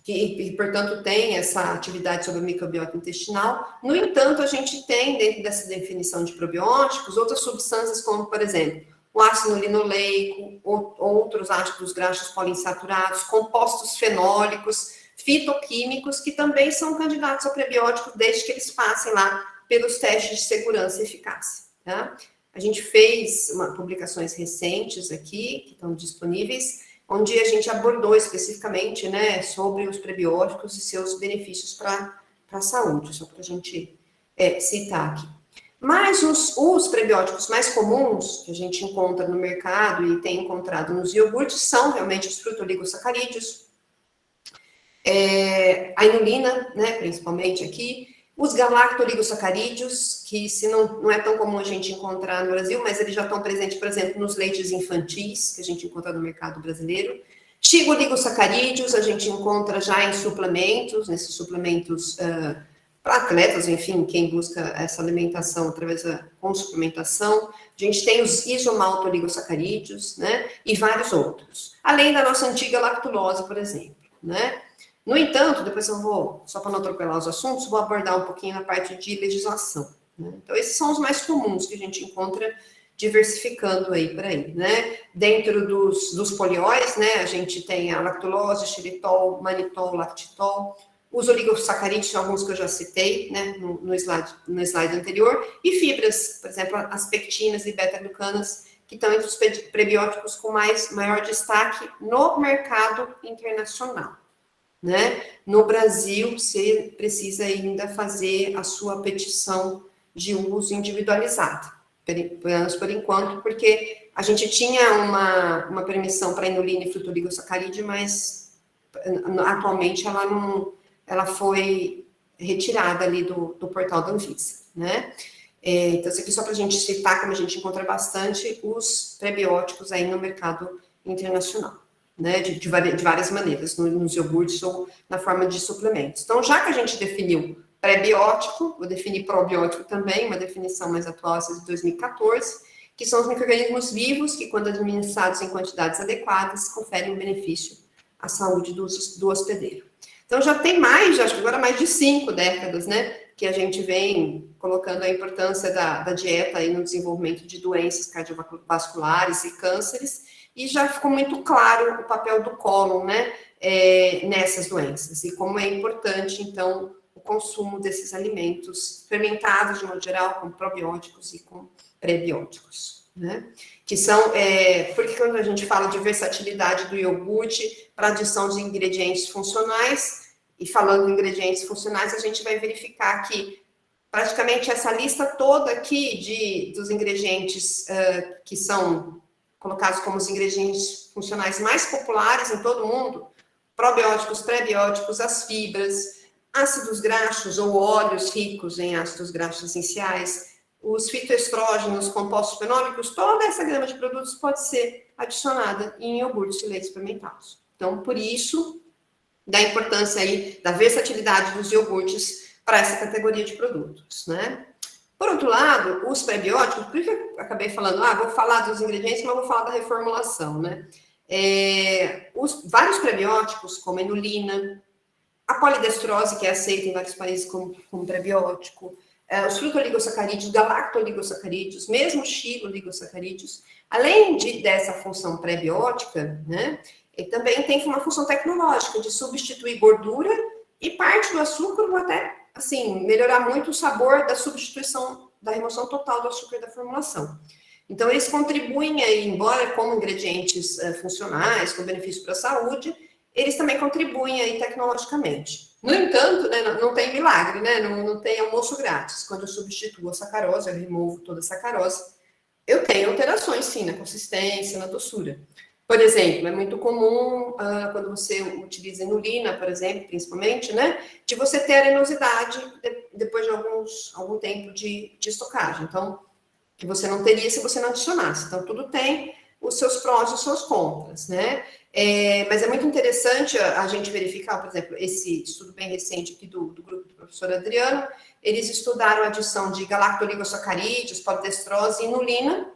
Que, portanto, tem essa atividade sobre a microbiota intestinal. No entanto, a gente tem, dentro dessa definição de probióticos, outras substâncias, como, por exemplo, o ácido linoleico, outros ácidos graxos poliinsaturados, compostos fenólicos, fitoquímicos, que também são candidatos a prebióticos, desde que eles passem lá pelos testes de segurança e eficácia. Tá? A gente fez publicações recentes aqui, que estão disponíveis, onde a gente abordou especificamente, né, sobre os prebióticos e seus benefícios para a saúde, só para a gente citar aqui. Mas os prebióticos mais comuns que a gente encontra no mercado e tem encontrado nos iogurtes são realmente os frutoligosacarídeos, a inulina, né, principalmente aqui, os galactoligosacarídeos, que se não é tão comum a gente encontrar no Brasil, mas eles já estão presentes, por exemplo, nos leites infantis, que a gente encontra no mercado brasileiro. Xigoligosacarídeos, a gente encontra já em suplementos, nesses suplementos para atletas, enfim, quem busca essa alimentação através com suplementação. A gente tem os isomaltoligosacarídeos, né, e vários outros. Além da nossa antiga lactulose, por exemplo, né. No entanto, depois eu vou, só para não atropelar os assuntos, vou abordar um pouquinho a parte de legislação, né? Então, esses são os mais comuns que a gente encontra diversificando aí por aí, né? Dentro dos polióis, né, a gente tem a lactulose, xilitol, manitol, lactitol, os oligosacarídeos, alguns que eu já citei, né, no slide anterior, e fibras, por exemplo, as pectinas e beta-glucanas, que estão entre os prebióticos com maior destaque no mercado internacional. Né? No Brasil, você precisa ainda fazer a sua petição de uso individualizado, pelo menos por enquanto, porque a gente tinha uma permissão para inulina e frutoligosacarídeo, mas atualmente ela foi retirada ali do portal da Anvisa, né? Então, isso aqui só para a gente citar, como a gente encontra bastante os prebióticos aí no mercado internacional. Né, de várias maneiras, nos iogurtes ou na forma de suplementos. Então, já que a gente definiu pré-biótico, vou definir probiótico também, uma definição mais atual, essa de 2014, que são os micro-organismos vivos que, quando administrados em quantidades adequadas, conferem um benefício à saúde do hospedeiro. Então, já tem acho que agora mais de 5 décadas, né, que a gente vem colocando a importância da dieta aí no desenvolvimento de doenças cardiovasculares e cânceres, e já ficou muito claro o papel do cólon, né, nessas doenças, e como é importante, então, o consumo desses alimentos fermentados, de modo geral, com probióticos e com prebióticos, né, que são, porque quando a gente fala de versatilidade do iogurte para adição de ingredientes funcionais, e falando em ingredientes funcionais, a gente vai verificar que praticamente essa lista toda aqui dos ingredientes que são colocados como os ingredientes funcionais mais populares em todo o mundo, probióticos, prebióticos, as fibras, ácidos graxos ou óleos ricos em ácidos graxos essenciais, os fitoestrógenos, compostos fenólicos, toda essa gama de produtos pode ser adicionada em iogurtes e leites fermentados. Então, por isso, da importância aí da versatilidade dos iogurtes para essa categoria de produtos, né? Por outro lado, os prebióticos, por isso eu acabei falando, vou falar dos ingredientes, mas vou falar da reformulação, né? Vários prebióticos, como a inulina, a polidestrose, que é aceita em vários países como prebiótico, os frutoligosacarídeos, galactoligosacarídeos, mesmo xiloligosacarídeos, além dessa função prebiótica, né? Ele também tem uma função tecnológica de substituir gordura e parte do açúcar, ou até, assim, melhorar muito o sabor da substituição, da remoção total do açúcar da formulação. Então, eles contribuem aí, embora como ingredientes funcionais, com benefício para a saúde, eles também contribuem aí tecnologicamente. No entanto, né, não tem milagre, né? Não tem almoço grátis. Quando eu substituo a sacarose, eu removo toda a sacarose, eu tenho alterações, sim, na consistência, na doçura. Por exemplo, é muito comum, quando você utiliza inulina, por exemplo, principalmente, né, de você ter arenosidade depois de algum tempo de estocagem. Então, que você não teria se você não adicionasse. Então, tudo tem os seus prós e os seus contras, né? Mas é muito interessante a gente verificar, por exemplo, esse estudo bem recente aqui do grupo do professor Adriano, eles estudaram a adição de galactoligosacarídeos, polidestrose e inulina,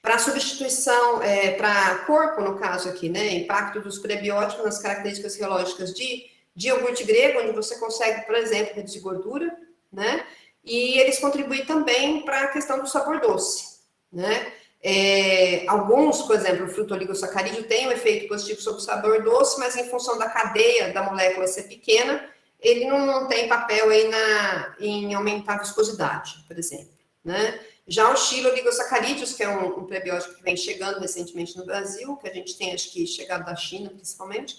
para substituição, para corpo, no caso aqui, né, impacto dos prebióticos nas características fisiológicas de iogurte grego, onde você consegue, por exemplo, reduzir gordura, né, e eles contribuem também para a questão do sabor doce, né. Alguns, por exemplo, o frutoligosacarídeo tem um efeito positivo sobre o sabor doce, mas em função da cadeia da molécula ser pequena, ele não tem papel aí em aumentar a viscosidade, por exemplo. né? Já o xiloligosacarídeos, que é um prebiótico que vem chegando recentemente no Brasil, que a gente tem, acho que, chegado da China, principalmente,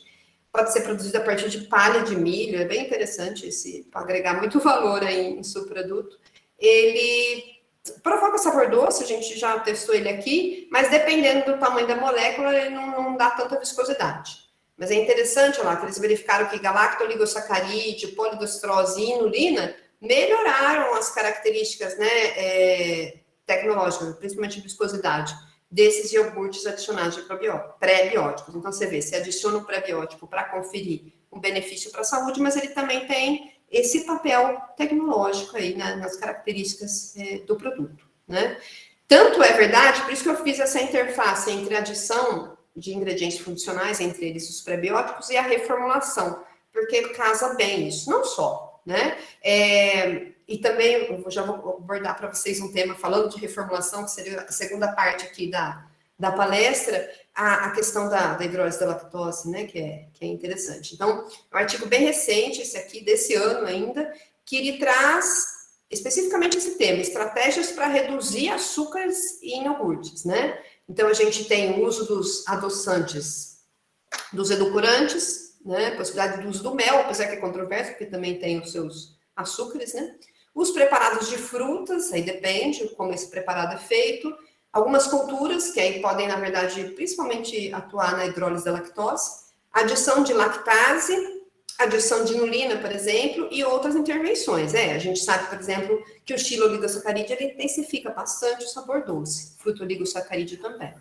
pode ser produzido a partir de palha de milho, é bem interessante esse, para agregar muito valor aí em subproduto. Ele provoca sabor doce, a gente já testou ele aqui, mas dependendo do tamanho da molécula, ele não dá tanta viscosidade. Mas é interessante, olha lá, que eles verificaram que galactoligosacarídeo, polidestrose e inulina melhoraram as características, né, tecnológicas, principalmente viscosidade, desses iogurtes adicionados de pré-bióticos. Então, você vê, você adiciona o pré-biótico para conferir um benefício para a saúde, mas ele também tem esse papel tecnológico aí, né, nas características do produto, né? Tanto é verdade, por isso que eu fiz essa interface entre a adição de ingredientes funcionais, entre eles os pré-bióticos, e a reformulação, porque casa bem isso, não só, né? E também, eu já vou abordar para vocês um tema falando de reformulação, que seria a segunda parte aqui da palestra, a questão da hidrólise da lactose, né, que é interessante. Então, é um artigo bem recente, esse aqui, desse ano ainda, que ele traz especificamente esse tema, estratégias para reduzir açúcares em iogurtes, né? Então, a gente tem o uso dos adoçantes, dos edulcorantes, né, possibilidade do uso do mel, apesar que é controverso, porque também tem os seus açúcares, né? Os preparados de frutas, aí depende como esse preparado é feito. Algumas culturas, que aí podem, na verdade, principalmente atuar na hidrólise da lactose, adição de lactase, adição de inulina, por exemplo, e outras intervenções. A gente sabe, por exemplo, que o xiloligosacarídeo ele intensifica bastante o sabor doce, frutoligosacarídeo também.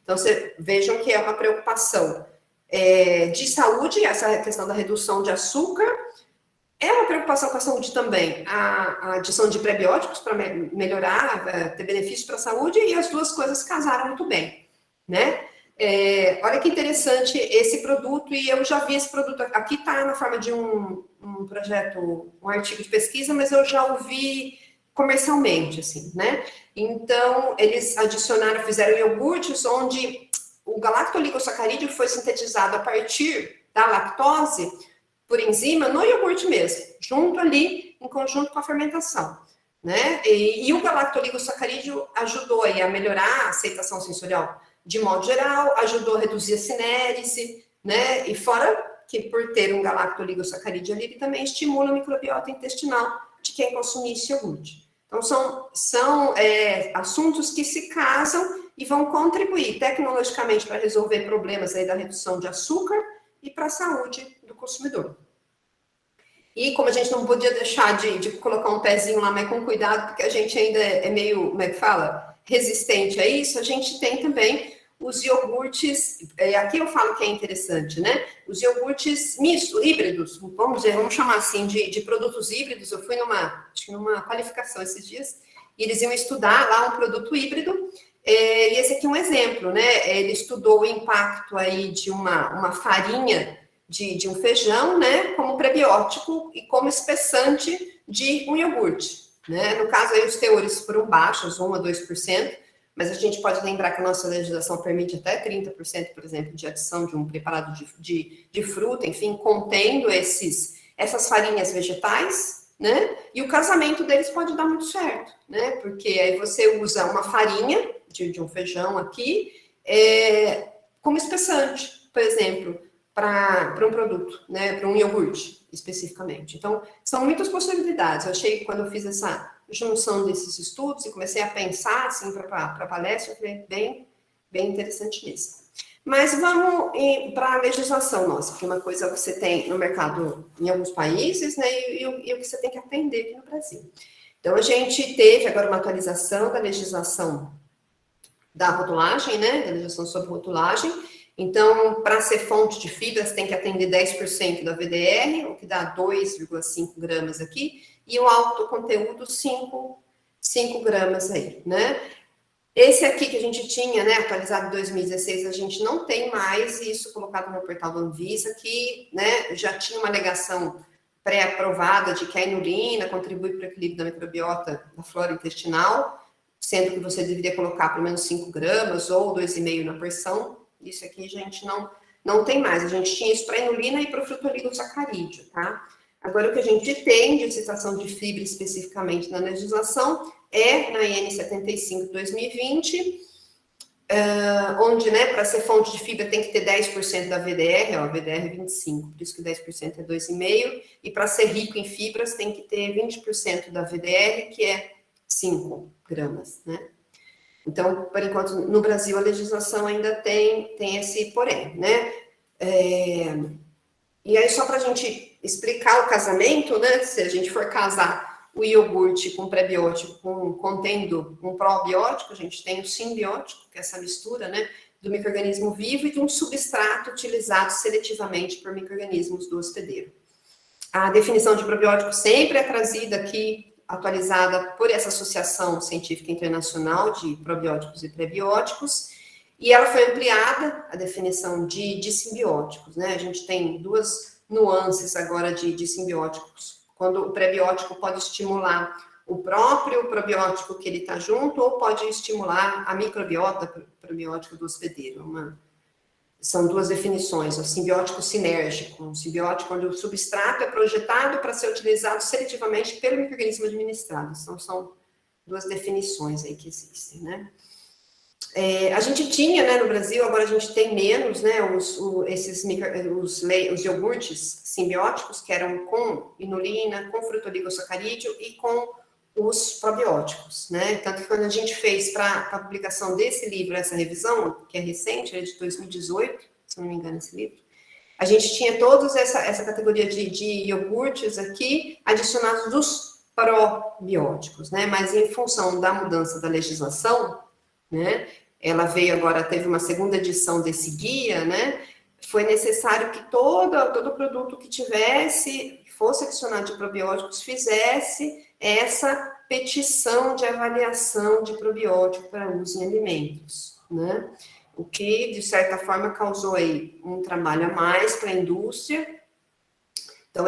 Então, vejam que é uma preocupação de saúde, essa questão da redução de açúcar. É uma preocupação com a saúde também, a adição de prebióticos para melhorar, ter benefícios para a saúde, e as duas coisas casaram muito bem, né? Olha que interessante esse produto, e eu já vi esse produto, aqui está na forma de um projeto, um artigo de pesquisa, mas eu já o vi comercialmente, assim, né? Então, eles adicionaram, fizeram iogurtes onde o galactoligosacarídeo foi sintetizado a partir da lactose, por enzima, no iogurte mesmo, junto ali, em conjunto com a fermentação, né? E o galactoligosacarídeo ajudou aí a melhorar a aceitação sensorial de modo geral, ajudou a reduzir a cinérese, né? E fora que por ter um galactoligosacarídeo ali, ele também estimula a microbiota intestinal de quem consumir esse iogurte. Então, são assuntos que se casam e vão contribuir tecnologicamente para resolver problemas aí da redução de açúcar e para a saúde do consumidor. E como a gente não podia deixar de colocar um pezinho lá, mas com cuidado, porque a gente ainda é meio, como é que fala, resistente a isso, a gente tem também os iogurtes, aqui eu falo que é interessante, né? Os iogurtes mistos, híbridos, vamos chamar assim, de produtos híbridos. Eu fui numa qualificação esses dias, e eles iam estudar lá um produto híbrido, e esse aqui é um exemplo, né? Ele estudou o impacto aí de uma farinha de um feijão, né? Como prebiótico e como espessante de um iogurte, né? No caso aí os teores foram baixos, 1 a 2%, mas a gente pode lembrar que a nossa legislação permite até 30%, por exemplo, de adição de um preparado de fruta, enfim, contendo essas farinhas vegetais, né? E o casamento deles pode dar muito certo, né? Porque aí você usa uma farinha de um feijão aqui, como espessante, por exemplo, para um produto, né? Para um iogurte, especificamente. Então, são muitas possibilidades. Eu achei que quando eu fiz essa junção desses estudos e comecei a pensar, assim, para a palestra, eu falei, bem interessante mesmo. Mas vamos para a legislação nossa, que é uma coisa que você tem no mercado em alguns países, né? E o que você tem que atender aqui no Brasil. Então, a gente teve agora uma atualização da legislação da rotulagem, né? Da legislação sobre rotulagem. Então, para ser fonte de fibras, tem que atender 10% da VDR, o que dá 2,5 gramas aqui, e o alto conteúdo, 5 gramas aí, né? Esse aqui que a gente tinha, né, atualizado em 2016, a gente não tem mais isso colocado no portal do Anvisa, que, né, já tinha uma alegação pré-aprovada de que a inulina contribui para o equilíbrio da microbiota da flora intestinal, sendo que você deveria colocar pelo menos 5 gramas ou 2,5 na porção. Isso aqui a gente não tem mais. A gente tinha isso para a inulina e para o frutoligosacarídeo, tá? Agora, o que a gente tem de citação de fibra especificamente na legislação é na IN 75 2020, onde, né, para ser fonte de fibra tem que ter 10% da VDR, ó, a VDR é 25, por isso que 10% é 2,5, e para ser rico em fibras tem que ter 20% da VDR, que é 5 gramas, né? Então, por enquanto, no Brasil, a legislação ainda tem esse porém, né? E aí, só para a gente explicar o casamento, né? Se a gente for casar o iogurte com prebiótico, contendo um probiótico, a gente tem o simbiótico, que é essa mistura, né? Do micro-organismo vivo e de um substrato utilizado seletivamente por micro-organismos do hospedeiro. A definição de probiótico sempre é trazida aqui, atualizada por essa Associação Científica Internacional de Probióticos e Prebióticos, e ela foi ampliada, a definição de simbióticos, né? A gente tem duas nuances agora de simbióticos, quando o prebiótico pode estimular o próprio probiótico que ele está junto, ou pode estimular a microbiota probiótica do hospedeiro. São duas definições, o simbiótico sinérgico, um simbiótico onde o substrato é projetado para ser utilizado seletivamente pelo micro-organismo administrado. Então, são duas definições aí que existem, né? A gente tinha, né, no Brasil, agora a gente tem menos, né, os iogurtes simbióticos, que eram com inulina, com frutoligosacarídeo e com os probióticos, né? Tanto que quando a gente fez para a publicação desse livro, essa revisão, que é recente, é de 2018, se não me engano, esse livro, a gente tinha todos essa categoria de iogurtes aqui, adicionados dos probióticos, né? Mas em função da mudança da legislação, né? Ela veio agora, teve uma segunda edição desse guia, né? Foi necessário que todo produto que fosse adicionado de probióticos, fizesse essa petição de avaliação de probiótico para uso em alimentos, né? O que, de certa forma, causou aí um trabalho a mais para a indústria. Então,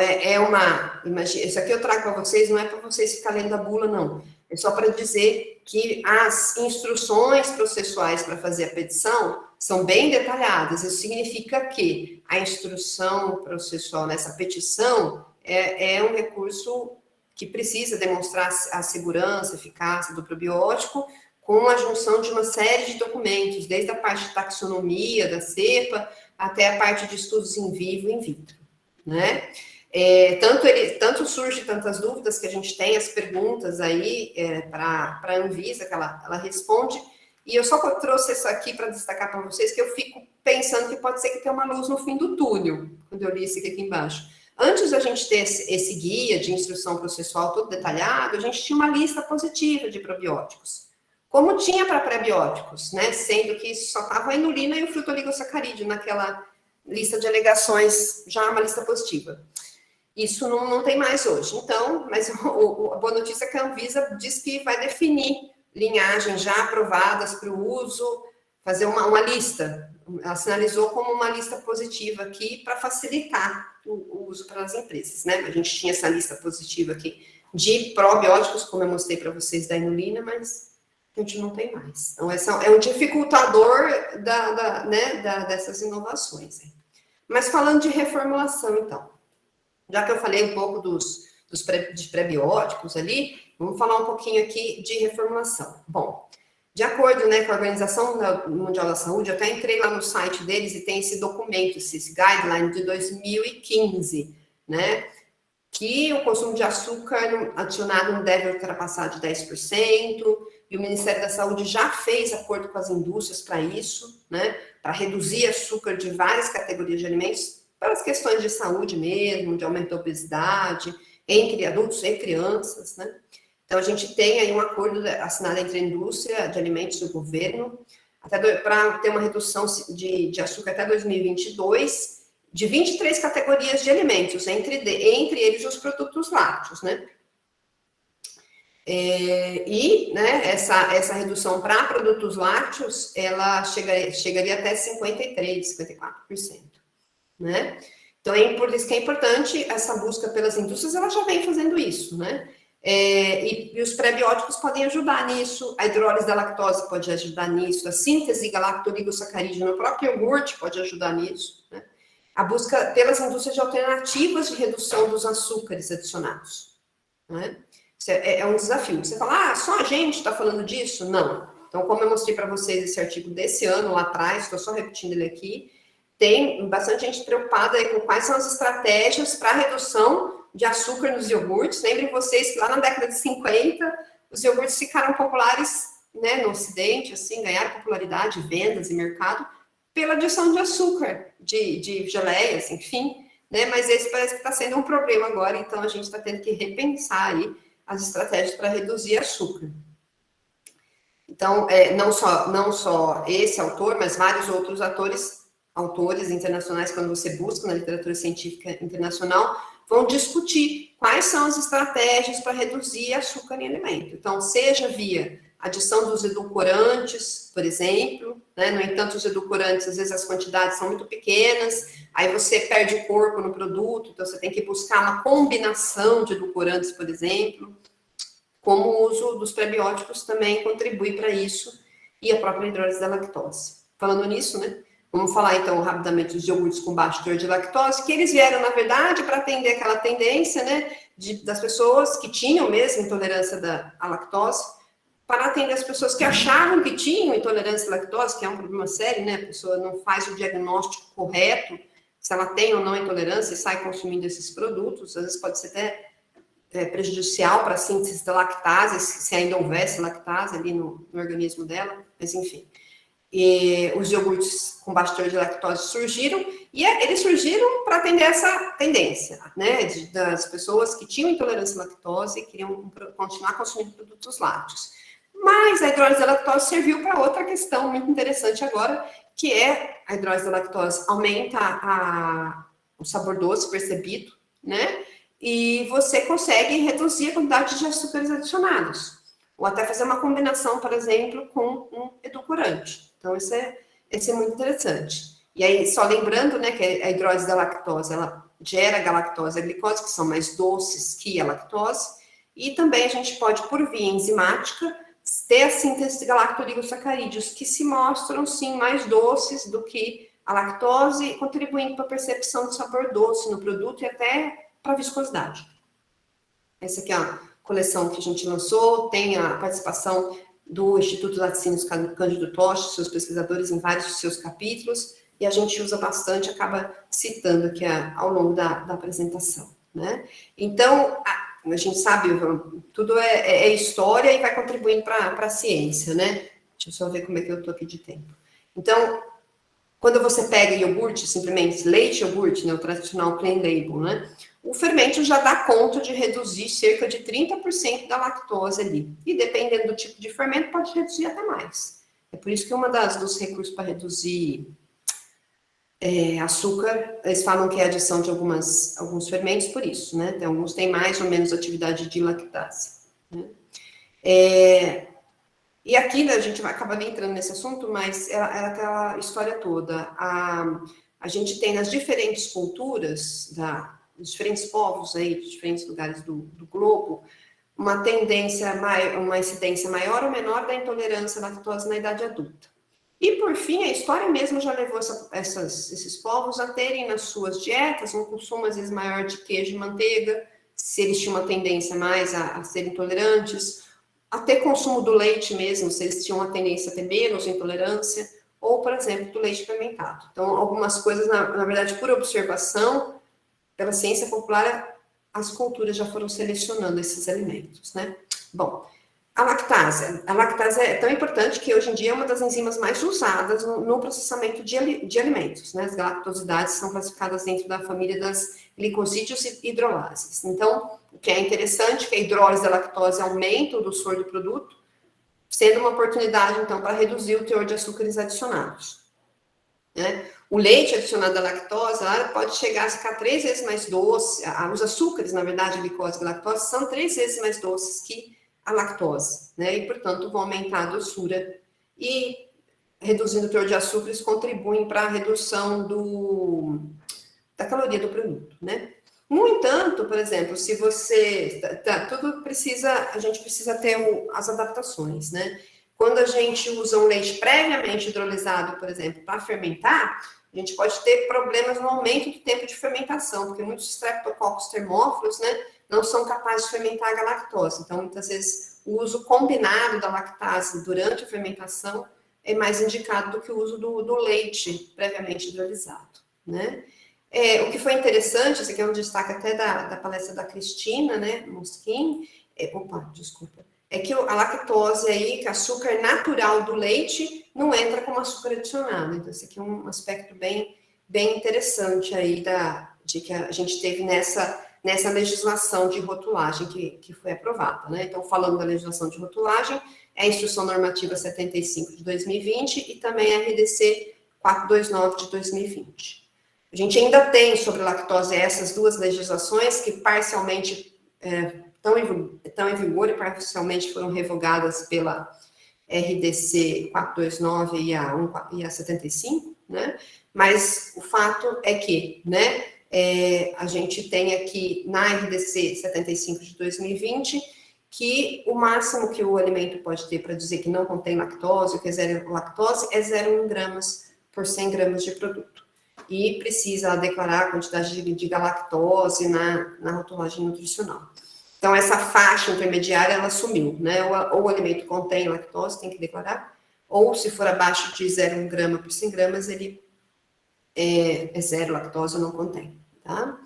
imagina, isso aqui eu trago para vocês, não é para vocês ficarem lendo a bula, não. É só para dizer que as instruções processuais para fazer a petição são bem detalhadas. Isso significa que a instrução processual nessa petição é um recurso que precisa demonstrar a segurança, a eficácia do probiótico, com a junção de uma série de documentos, desde a parte de taxonomia da cepa, até a parte de estudos in vivo e in vitro, né? Tanto surge tantas dúvidas que a gente tem, as perguntas aí para a Anvisa, que ela responde, e eu só trouxe isso aqui para destacar para vocês, que eu fico pensando que pode ser que tenha uma luz no fim do túnel, quando eu li isso aqui embaixo. Antes da gente ter esse guia de instrução processual todo detalhado, a gente tinha uma lista positiva de probióticos, como tinha para prebióticos, né? Sendo que só estava a inulina e o frutoligosacarídeo naquela lista de alegações, já uma lista positiva. Isso não tem mais hoje. Então, mas a boa notícia é que a Anvisa diz que vai definir linhagens já aprovadas para o uso, fazer uma lista. Ela sinalizou como uma lista positiva aqui para facilitar o uso para as empresas, né? A gente tinha essa lista positiva aqui de probióticos, como eu mostrei para vocês da inulina, mas a gente não tem mais. Então, esse é um dificultador dessas inovações. Mas falando de reformulação, então, já que eu falei um pouco dos prebióticos ali, vamos falar um pouquinho aqui de reformulação. Bom, de acordo, né, com a Organização Mundial da Saúde, eu até entrei lá no site deles e tem esse documento, esse guideline de 2015, né, que o consumo de açúcar adicionado não deve ultrapassar de 10%, e o Ministério da Saúde já fez acordo com as indústrias para isso, né, para reduzir açúcar de várias categorias de alimentos, para as questões de saúde mesmo, de aumento da obesidade, entre adultos e crianças, né? Então, a gente tem aí um acordo assinado entre a indústria de alimentos e o governo, para ter uma redução de açúcar até 2022, de 23 categorias de alimentos, entre eles os produtos lácteos, né? Né, essa redução para produtos lácteos, ela chegaria até 54%. Né? Então, por isso que é importante essa busca pelas indústrias, ela já vem fazendo isso, né? E os prebióticos podem ajudar nisso, a hidrólise da lactose pode ajudar nisso, a síntese galactoligossacarídeo no próprio iogurte pode ajudar nisso, né? A busca pelas indústrias de alternativas de redução dos açúcares adicionados, né? Isso é um desafio. Você fala, só a gente está falando disso? Não. Então, como eu mostrei para vocês esse artigo desse ano, lá atrás, estou só repetindo ele aqui, tem bastante gente preocupada aí com quais são as estratégias para redução de açúcar nos iogurtes. Lembrem vocês que lá na década de 50, os iogurtes ficaram populares, né, no Ocidente, assim, ganharam popularidade, vendas e mercado, pela adição de açúcar, de geleias, enfim, né, mas esse parece que está sendo um problema agora, então a gente está tendo que repensar aí as estratégias para reduzir açúcar. Então, não só esse autor, mas vários outros autores internacionais, quando você busca na literatura científica internacional, vão discutir quais são as estratégias para reduzir açúcar em alimento. Então, seja via adição dos edulcorantes, por exemplo, né? No entanto, os edulcorantes, às vezes as quantidades são muito pequenas, aí você perde corpo no produto, então você tem que buscar uma combinação de edulcorantes, por exemplo, como o uso dos prebióticos também contribui para isso, e a própria hidrólise da lactose. Falando nisso, né? Vamos falar, então, rapidamente dos iogurtes com baixo teor de lactose, que eles vieram, na verdade, para atender aquela tendência, né, das pessoas que tinham mesmo intolerância à lactose, para atender as pessoas que achavam que tinham intolerância à lactose, que é um problema sério, né, a pessoa não faz o diagnóstico correto, se ela tem ou não intolerância e sai consumindo esses produtos, às vezes pode ser até prejudicial para a síntese da lactase, se ainda houvesse lactase ali no organismo dela, mas enfim. E os iogurtes com baixo teor de lactose surgiram, e eles surgiram para atender essa tendência, né, das pessoas que tinham intolerância à lactose e queriam continuar consumindo produtos lácteos. Mas a hidrólise da lactose serviu para outra questão muito interessante agora, que é a hidrólise da lactose aumenta o sabor doce percebido, né, e você consegue reduzir a quantidade de açúcares adicionados, ou até fazer uma combinação, por exemplo, com um edulcorante. Então, esse é muito interessante. E aí, só lembrando, né, que a hidrólise da lactose, ela gera a galactose e a glicose, que são mais doces que a lactose, e também a gente pode, por via enzimática, ter a síntese de galactoligosacarídeos, que se mostram, sim, mais doces do que a lactose, contribuindo para a percepção de sabor doce no produto e até para a viscosidade. Essa aqui é a coleção que a gente lançou, tem a participação do Instituto Laticínios Cândido Toches, seus pesquisadores em vários de seus capítulos, e a gente usa bastante, acaba citando aqui ao longo da apresentação, né? Então, a gente sabe, tudo é história e vai contribuindo para a ciência, né? Deixa eu só ver como é que eu estou aqui de tempo. Então, quando você pega iogurte, simplesmente leite iogurte, né, o tradicional plain label, né? O fermento já dá conta de reduzir cerca de 30% da lactose ali. E dependendo do tipo de fermento, pode reduzir até mais. É por isso que dos recursos para reduzir açúcar, eles falam que é a adição de alguns fermentos, por isso, né? Então, alguns têm mais ou menos atividade de lactase, né? E aqui, né, a gente vai acabar nem entrando nesse assunto, mas é aquela história toda. A gente tem nas diferentes culturas dos diferentes povos aí, de diferentes lugares do globo, uma tendência, uma incidência maior ou menor da intolerância à lactose na idade adulta. E, por fim, a história mesmo já levou esses povos a terem nas suas dietas um consumo, às vezes, maior de queijo e manteiga, se eles tinham uma tendência mais a serem intolerantes, até consumo do leite mesmo, se eles tinham uma tendência a ter menos intolerância, ou, por exemplo, do leite fermentado. Então, algumas coisas, na verdade, por observação, pela ciência popular, as culturas já foram selecionando esses alimentos, né? Bom, a lactase é tão importante que hoje em dia é uma das enzimas mais usadas no processamento de alimentos, né? As galactosidases são classificadas dentro da família das glicosídeos e hidrolases. Então, o que é interessante é que a hidrólise da lactose aumenta o doçor do produto, sendo uma oportunidade, então, para reduzir o teor de açúcares adicionados, né? O leite adicionado à lactose pode chegar a ficar 3 vezes mais doce. Os açúcares, na verdade, a glicose e a lactose, são 3 vezes mais doces que a lactose, né? E, portanto, vão aumentar a doçura e, reduzindo o teor de açúcares, contribuem para a redução da caloria do produto, né? No entanto, por exemplo, se você... a gente precisa ter as adaptações, né? Quando a gente usa um leite previamente hidrolisado, por exemplo, para fermentar, a gente pode ter problemas no aumento do tempo de fermentação, porque muitos streptococcus termófilos, né, não são capazes de fermentar a galactose. Então, muitas vezes, o uso combinado da lactase durante a fermentação é mais indicado do que o uso do leite previamente hidrolisado, né? O que foi interessante, esse aqui é um destaque até da palestra da Cristina, né, Mosquin, é que a lactose aí, que é açúcar natural do leite, não entra como açúcar adicionado. Então, esse aqui é um aspecto bem interessante aí de que a gente teve nessa legislação de rotulagem que foi aprovada, né? Então, falando da legislação de rotulagem, é a Instrução Normativa 75 de 2020 e também a RDC 429 de 2020. A gente ainda tem sobre lactose essas duas legislações que parcialmente estão em vigor e parcialmente foram revogadas pela RDC 429 e a 75, né? Mas o fato é que, né, a gente tem aqui na RDC 75 de 2020 que o máximo que o alimento pode ter para dizer que não contém lactose, ou que é zero lactose, é 0,1 gramas por 100 gramas de produto. E precisa declarar a quantidade de galactose na rotulagem nutricional. Então, essa faixa intermediária, ela sumiu, né? Ou o alimento contém lactose, tem que declarar, ou se for abaixo de 0,1 grama por 100 gramas, ele é zero lactose ou não contém, tá?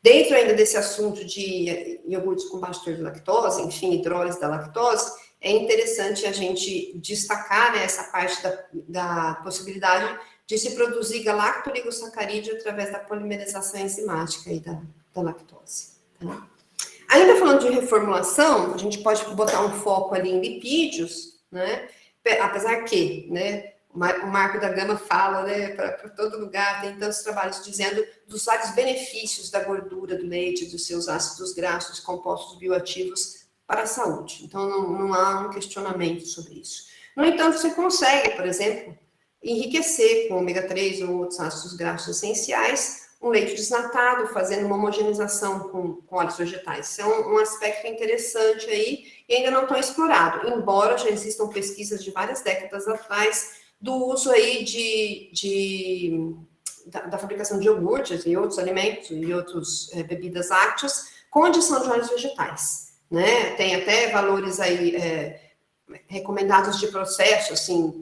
Dentro ainda desse assunto de iogurtes com baixo teor de lactose, enfim, hidrólise da lactose, é interessante a gente destacar, né, essa parte da possibilidade de se produzir galactooligosacarídeo através da polimerização enzimática aí da lactose, tá? Ainda falando de reformulação, a gente pode botar um foco ali em lipídios, né? Apesar que, né, o Marco da Gama fala, né, para todo lugar, tem tantos trabalhos dizendo dos vários benefícios da gordura do leite, dos seus ácidos graxos, compostos bioativos para a saúde. Então, não há um questionamento sobre isso. No entanto, você consegue, por exemplo, enriquecer com ômega 3 ou outros ácidos graxos essenciais um leite desnatado, fazendo uma homogeneização com óleos vegetais. Isso é um aspecto interessante aí e ainda não tão explorado, embora já existam pesquisas de várias décadas atrás do uso aí da fabricação de iogurtes e outros alimentos e outras bebidas lácteas com adição de óleos vegetais, né? Tem até valores aí recomendados de processo, assim,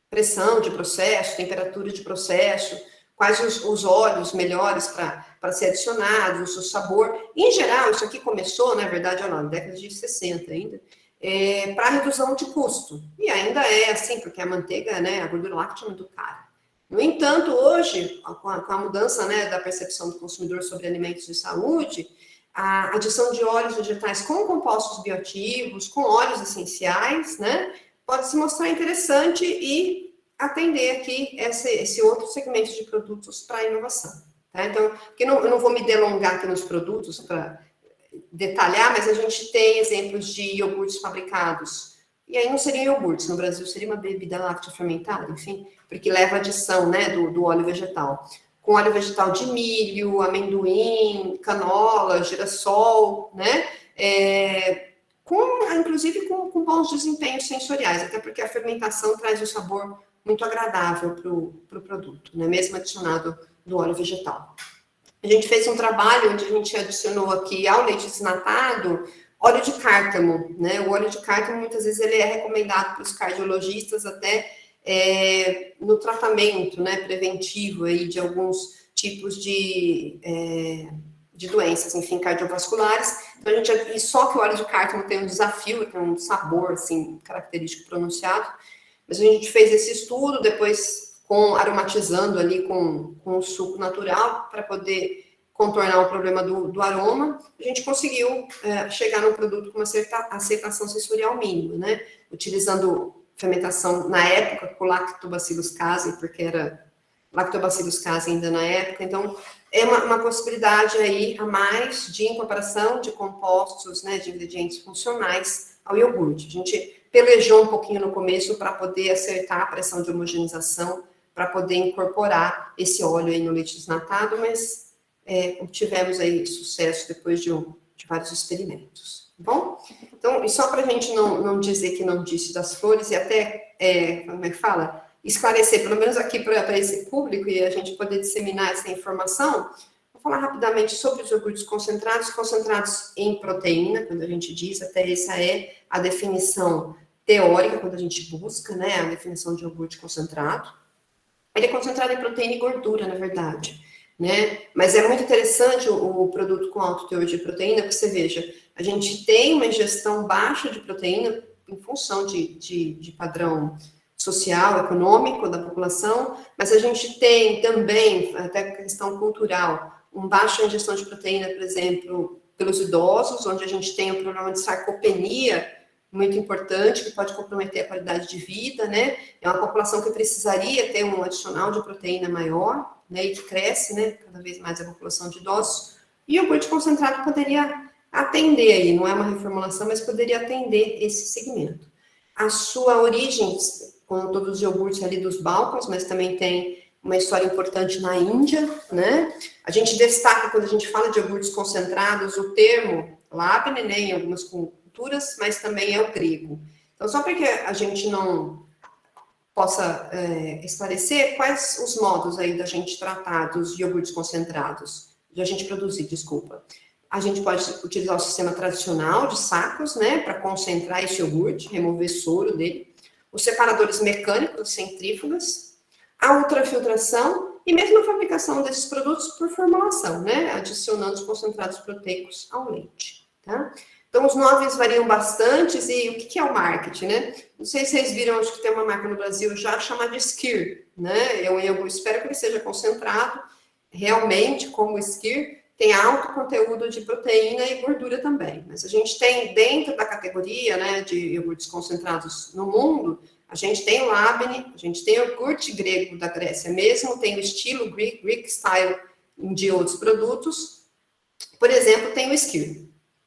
pressão de processo, temperatura de processo, quais os óleos melhores para ser adicionados, o sabor. Em geral, isso aqui começou, na verdade, na década de 60 ainda, para redução de custo. E ainda é assim, porque a manteiga, né, a gordura láctea é muito cara. No entanto, hoje, com a mudança, né, da percepção do consumidor sobre alimentos de saúde, a adição de óleos vegetais com compostos bioativos, com óleos essenciais, né, pode se mostrar interessante e atender aqui esse outro segmento de produtos para inovação. Tá? Então, eu não vou me delongar aqui nos produtos para detalhar, mas a gente tem exemplos de iogurtes fabricados. E aí não seriam iogurtes, no Brasil seria uma bebida láctea fermentada, enfim, porque leva adição, né, do óleo vegetal. Com óleo vegetal de milho, amendoim, canola, girassol, né? Inclusive com bons desempenhos sensoriais, até porque a fermentação traz um sabor muito agradável para o produto, né? Mesmo adicionado do óleo vegetal. A gente fez um trabalho onde a gente adicionou aqui ao leite desnatado óleo de cártamo, né? O óleo de cártamo, muitas vezes, ele é recomendado para os cardiologistas até no tratamento, né, preventivo aí de alguns tipos de doenças, enfim, cardiovasculares. Então, e só que o óleo de cártamo tem um desafio, tem um sabor, assim, característico pronunciado. Mas a gente fez esse estudo, depois aromatizando ali com o suco natural, para poder contornar o problema do aroma, a gente conseguiu chegar num produto com uma aceitação sensorial mínima, né? Utilizando fermentação, na época, com Lactobacillus casei, porque era Lactobacillus casei ainda na época. Então, é uma possibilidade aí a mais de incorporação de compostos, né, de ingredientes funcionais ao iogurte. A gente pelejou um pouquinho no começo para poder acertar a pressão de homogeneização, para poder incorporar esse óleo aí no leite desnatado, mas tivemos aí sucesso depois de vários experimentos, tá bom? Então, e só para a gente não dizer que não disse das flores, e até, como é que fala? Esclarecer, pelo menos aqui para esse público, e a gente poder disseminar essa informação, vou falar rapidamente sobre os iogurtes concentrados em proteína, quando a gente diz, até essa é a definição teórica, quando a gente busca, né, a definição de iogurte concentrado. Ele é concentrado em proteína e gordura, na verdade, né? Mas é muito interessante o produto com alto teor de proteína, porque você veja, a gente tem uma ingestão baixa de proteína em função de padrão social, econômico da população, mas a gente tem também, até questão cultural, uma baixa ingestão de proteína, por exemplo, pelos idosos, onde a gente tem o problema de sarcopenia, muito importante, que pode comprometer a qualidade de vida, né? É uma população que precisaria ter um adicional de proteína maior, né? E que cresce, né? Cada vez mais a população de idosos. E o iogurte concentrado poderia atender aí, não é uma reformulação, mas poderia atender esse segmento. A sua origem, com todos os iogurtes ali dos Balcãs, mas também tem uma história importante na Índia, né? A gente destaca, quando a gente fala de iogurtes concentrados, o termo labne, né? Em algumas culturas, mas também é o grego. Então, só para que a gente não possa esclarecer, quais os modos aí da gente tratar dos iogurtes concentrados, de a gente produzir, desculpa. A gente pode utilizar o sistema tradicional de sacos, né, para concentrar esse iogurte, remover soro dele, os separadores mecânicos, centrífugas, a ultrafiltração e mesmo a fabricação desses produtos por formulação, né, adicionando os concentrados proteicos ao leite, tá? Então, os nomes variam bastante, e o que é o marketing, né? Não sei se vocês viram, acho que tem uma marca no Brasil já chamada Skyr, né? Eu espero que ele seja concentrado, realmente, como o Skyr, tem alto conteúdo de proteína e gordura também. Mas a gente tem, dentro da categoria, né, de iogurtes concentrados no mundo, a gente tem o labne, a gente tem o iogurte grego da Grécia mesmo, tem o estilo Greek Style de outros produtos. Por exemplo, tem o Skyr.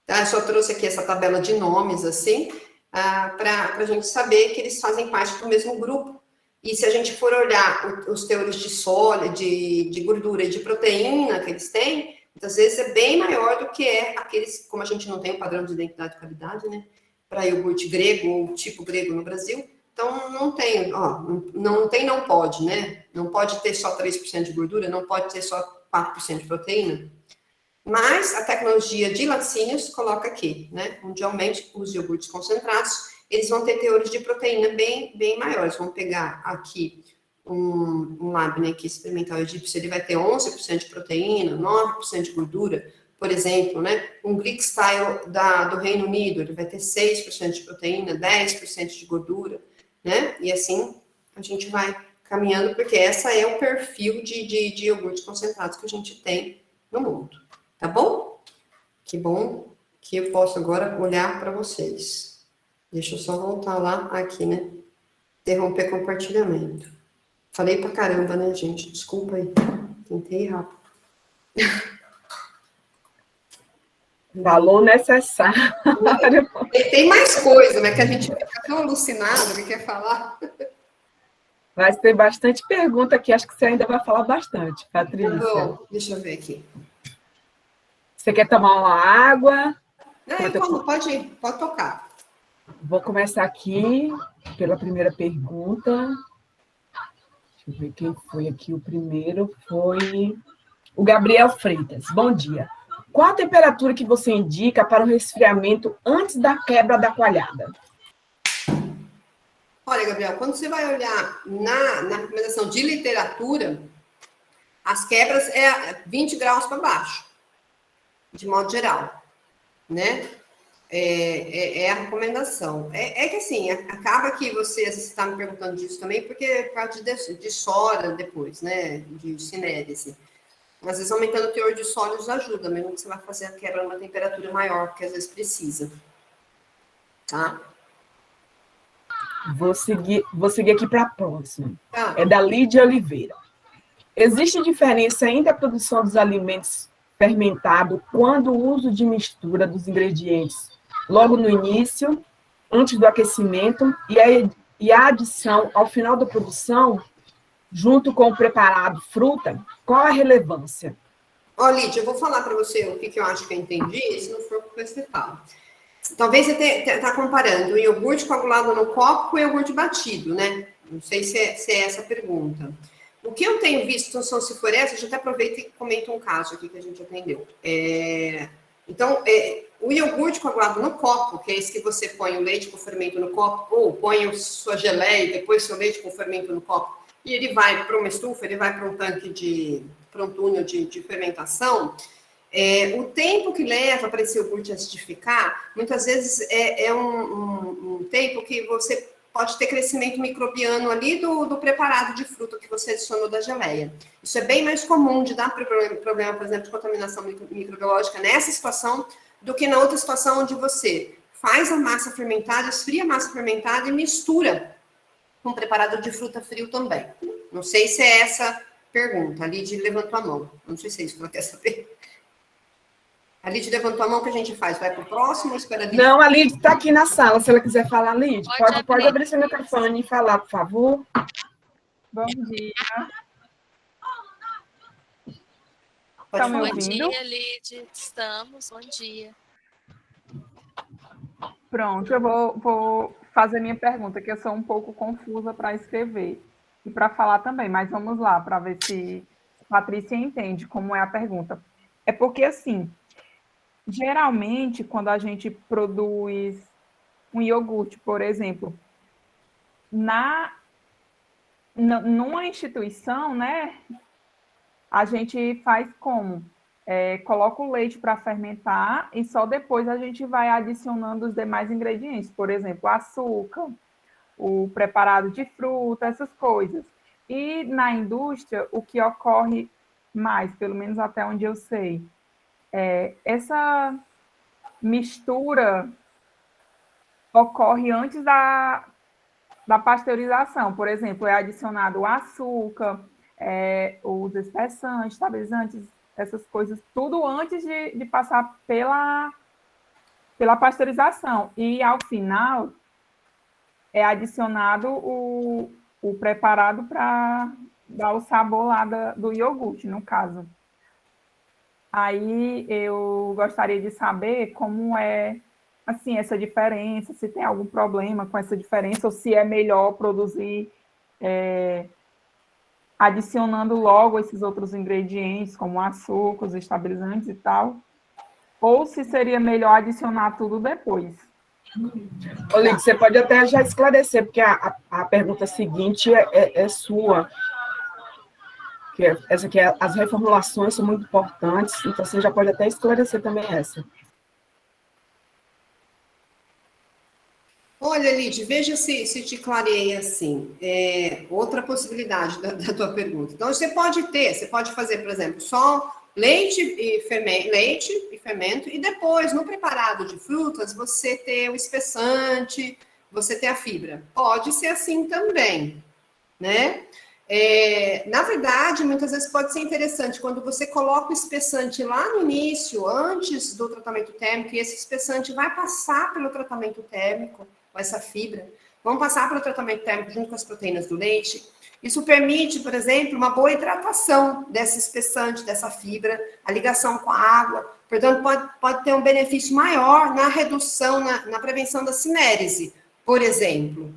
Tá? Eu só trouxe aqui essa tabela de nomes, assim, para a gente saber que eles fazem parte do mesmo grupo. E se a gente for olhar os teores de sólido, de gordura e de proteína que eles têm, muitas vezes é bem maior do que aqueles, como a gente não tem o padrão de identidade e qualidade, né, para iogurte grego ou tipo grego no Brasil, então não tem, não pode, né, não pode ter só 3% de gordura, não pode ter só 4% de proteína, mas a tecnologia de laticínios coloca aqui, né, mundialmente, os iogurtes concentrados, eles vão ter teores de proteína bem maiores, vão pegar aqui um labne aqui experimental egípcio, ele vai ter 11% de proteína, 9% de gordura, por exemplo, né? Um Greek Style do Reino Unido, ele vai ter 6% de proteína, 10% de gordura, né? E assim a gente vai caminhando, porque essa é o perfil de iogurte concentrados que a gente tem no mundo, tá bom? Que bom que eu posso agora olhar para vocês. Deixa eu só voltar lá aqui, né? Interromper compartilhamento. Falei pra caramba, né, gente? Desculpa aí. Tentei rápido. Falou necessário. Tem mais coisa, né? Que a gente fica tão alucinado que quer falar. Mas tem bastante pergunta aqui. Acho que você ainda vai falar bastante, Patrícia. Bom, deixa eu ver aqui. Você quer tomar uma água? Pode tocar. Vou começar aqui pela primeira pergunta. Deixa eu ver quem foi aqui. O primeiro foi o Gabriel Freitas. Bom dia. Qual a temperatura que você indica para o resfriamento antes da quebra da coalhada? Olha, Gabriel, quando você vai olhar na recomendação de literatura, as quebras é 20 graus para baixo, de modo geral, né? É a recomendação. É que assim, acaba que você está me perguntando disso também, porque é por causa de sora depois, né? De cinérese. Às vezes, aumentando o teor de sólidos ajuda, mesmo que você vai fazer a quebra numa temperatura maior, porque às vezes precisa. Tá? Vou seguir aqui para a próxima. Tá. É da Lídia Oliveira. Existe diferença entre a produção dos alimentos fermentados quando o uso de mistura dos ingredientes logo no início, antes do aquecimento, e a adição ao final da produção, junto com o preparado fruta? Qual a relevância? Ó, Lídia, eu vou falar para você o que eu acho que eu entendi, e se não for, depois você fala. Talvez você está comparando o iogurte coagulado no copo com o iogurte batido, né? Não sei se é essa a pergunta. O que eu tenho visto são cifurés, eu até aproveito e comento um caso aqui que a gente atendeu. Então, o iogurte coagulado no copo, que é esse que você põe o leite com fermento no copo, ou põe a sua geleia e depois seu leite com fermento no copo, e ele vai para uma estufa, ele vai para um tanque para um túnel de fermentação, o tempo que leva para esse iogurte acidificar, muitas vezes é um tempo que você pode ter crescimento microbiano ali do preparado de fruta que você adicionou da geleia. Isso é bem mais comum de dar problema, por exemplo, de contaminação microbiológica nessa situação do que na outra situação onde você faz a massa fermentada, esfria a massa fermentada e mistura com preparado de fruta frio também. Não sei se é essa pergunta. A Lid levantou a mão. Não sei se é isso que ela quer saber. A Lid levantou a mão, que a gente faz? Vai para o próximo ou espera a Lid? Não, a Lid está aqui na sala, se ela quiser falar, Lid. Pode abrir seu microfone e falar, por favor. Bom dia. Pode me falar. ouvindo? Bom dia, Lid. Estamos. Bom dia. Pronto, eu vou fazer minha pergunta, que eu sou um pouco confusa para escrever e para falar também, mas vamos lá, para ver se a Patrícia entende como é a pergunta. É porque, assim, geralmente, quando a gente produz um iogurte, por exemplo, numa instituição, né, a gente faz como? Coloca o leite para fermentar e só depois a gente vai adicionando os demais ingredientes, por exemplo, o açúcar, o preparado de fruta, essas coisas. E na indústria, o que ocorre mais, pelo menos até onde eu sei, essa mistura ocorre antes da pasteurização. Por exemplo, é adicionado o açúcar, os espessantes, estabilizantes, essas coisas, tudo antes de passar pela pasteurização. E, ao final, é adicionado o preparado para dar o sabor lá do iogurte, no caso. Aí, eu gostaria de saber como é, assim, essa diferença, se tem algum problema com essa diferença, ou se é melhor produzir adicionando logo esses outros ingredientes, como açúcar, os estabilizantes e tal, ou se seria melhor adicionar tudo depois. Lid, você pode até já esclarecer, porque a pergunta seguinte é sua, essa aqui, as reformulações são muito importantes, então você já pode até esclarecer também essa. Olha, Lid, veja se te clareia assim. Outra possibilidade da tua pergunta. Então, você pode fazer, por exemplo, só leite e fermento, e depois, no preparado de frutas, você ter o espessante, você ter a fibra. Pode ser assim também, né? Na verdade, muitas vezes pode ser interessante quando você coloca o espessante lá no início, antes do tratamento térmico, e esse espessante vai passar pelo tratamento térmico, com essa fibra, vão passar pelo tratamento térmico junto com as proteínas do leite. Isso permite, por exemplo, uma boa hidratação desse espessante, dessa fibra, a ligação com a água. Portanto, pode ter um benefício maior na redução, na prevenção da cinérese, por exemplo.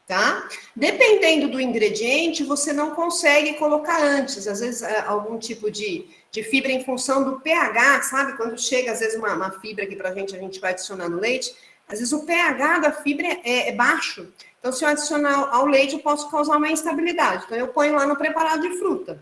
Tá? Dependendo do ingrediente, você não consegue colocar antes, às vezes algum tipo de fibra em função do pH, sabe? Quando chega, às vezes, uma fibra aqui pra gente, a gente vai adicionar no leite, às vezes o pH da fibra é baixo. Então, se eu adicionar ao leite, eu posso causar uma instabilidade. Então, eu ponho lá no preparado de fruta.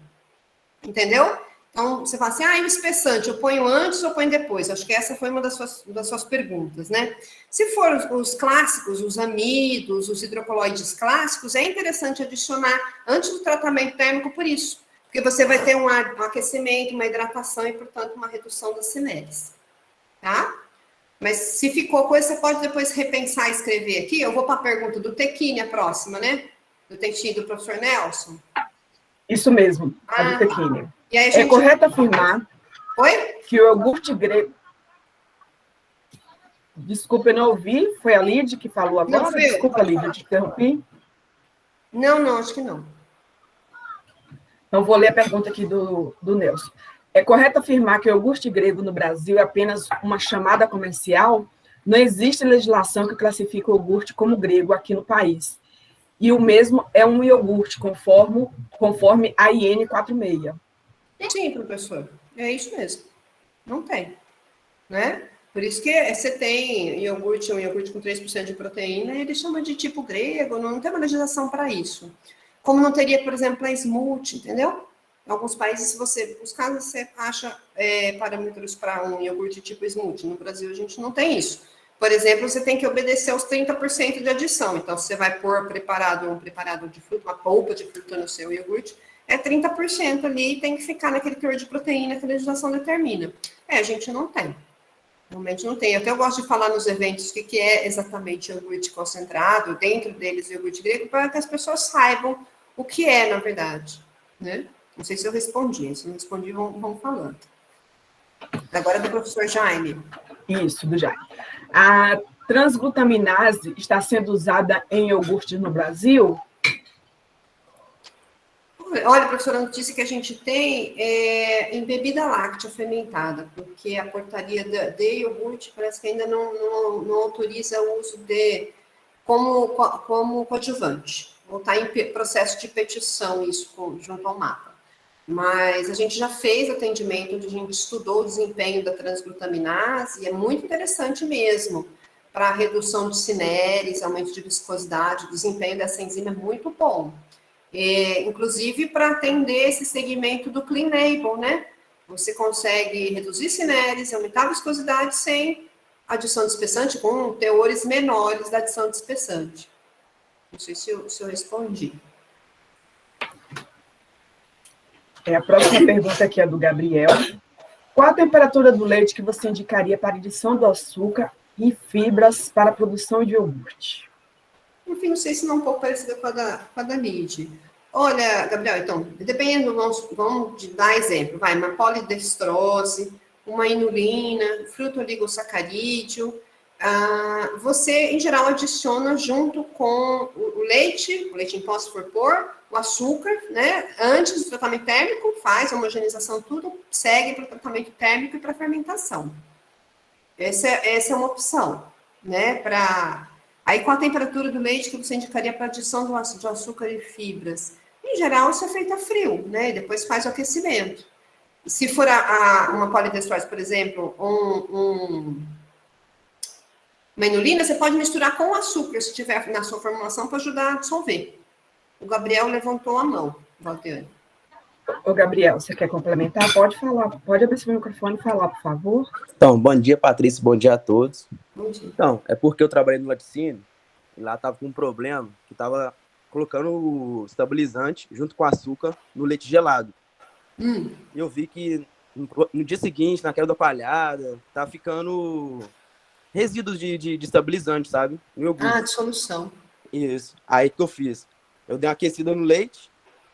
Entendeu? Então, você fala assim, e o espessante, eu ponho antes ou ponho depois? Acho que essa foi uma das suas perguntas, né? Se for os clássicos, os amidos, os hidrocoloides clássicos, é interessante adicionar antes do tratamento térmico por isso. Porque você vai ter um aquecimento, uma hidratação e, portanto, uma redução das cinéres. Tá? Mas se ficou coisa, você pode depois repensar e escrever aqui. Eu vou para a pergunta do Tequini, a próxima, né? Do Tequini, do professor Nelson. Isso mesmo, a do Tequini. E aí gente... É correto afirmar que o iogurte grego... Desculpa, eu não ouvi. Foi a Lid que falou agora? Não, desculpa, Lid, eu te interrompi. Não, acho que não. Então, vou ler a pergunta aqui do Nelson. É correto afirmar que o iogurte grego no Brasil é apenas uma chamada comercial? Não existe legislação que classifique o iogurte como grego aqui no país. e o mesmo é um iogurte, conforme a IN 46. Sim, professor, é isso mesmo. Não tem, né? Por isso que você tem iogurte, um iogurte com 3% de proteína, e ele chama de tipo grego, não tem uma legislação para isso. Como não teria, por exemplo, a smoothie, entendeu? Em alguns países, se você buscar, você acha parâmetros para um iogurte tipo smoothie. No Brasil, a gente não tem isso. Por exemplo, você tem que obedecer aos 30% de adição. Então, se você vai pôr um preparado de fruta, uma polpa de fruta no seu iogurte, é 30% ali e tem que ficar naquele teor de proteína que a legislação determina. A gente não tem. Realmente não tem. Até eu gosto de falar nos eventos o que é exatamente iogurte concentrado, dentro deles o iogurte grego, para que as pessoas saibam o que é, na verdade. Né? Não sei se eu respondi. Se não respondi, vamos falando. Agora é do professor Jaime. Isso, do Jaime. A transglutaminase está sendo usada em iogurte no Brasil? Olha, professora, a notícia que a gente tem é em bebida láctea fermentada, porque a portaria de iogurte parece que ainda não autoriza o uso de como coadjuvante. Ou está em processo de petição isso junto ao mapa. Mas a gente já fez atendimento onde a gente estudou o desempenho da transglutaminase e é muito interessante mesmo para a redução de cineres, aumento de viscosidade, o desempenho dessa enzima é muito bom. Inclusive para atender esse segmento do clean label, né? Você consegue reduzir cineres, aumentar a viscosidade sem adição de espessante, com teores menores da adição de espessante. Não sei se eu respondi. A próxima pergunta aqui é do Gabriel. Qual a temperatura do leite que você indicaria para adição do açúcar e fibras para a produção de iogurte? Enfim, não sei se não é um pouco parecida com a da Lid. Olha, Gabriel, então, dependendo, vamos dar exemplo, vai, uma polidestrose, uma inulina, fruto oligosacarídeo, você, em geral, adiciona junto com o leite em pó, se for pôr, o açúcar, né, antes do tratamento térmico, faz a homogeneização, tudo, segue para o tratamento térmico e para a fermentação. Essa é uma opção, né, Aí, qual a temperatura do leite que você indicaria para adição de açúcar e fibras? Em geral, isso é feito a frio, né? E depois faz o aquecimento. Se for uma polidestrose, por exemplo, uma inulina, você pode misturar com açúcar, se tiver na sua formulação, para ajudar a dissolver. O Gabriel levantou a mão, Valteane. Ô, Gabriel, você quer complementar? Pode falar, pode abrir seu microfone e falar, por favor. Então, bom dia, Patrícia, bom dia a todos. Bom dia. Então, é porque eu trabalhei no laticínio e lá estava com um problema que estava colocando o estabilizante junto com açúcar no leite gelado. E eu vi que no dia seguinte, na queda da palhada, estava ficando resíduos de estabilizante, sabe? No iogurte. Dissolução. Isso. Aí o que eu fiz? Eu dei uma aquecida no leite,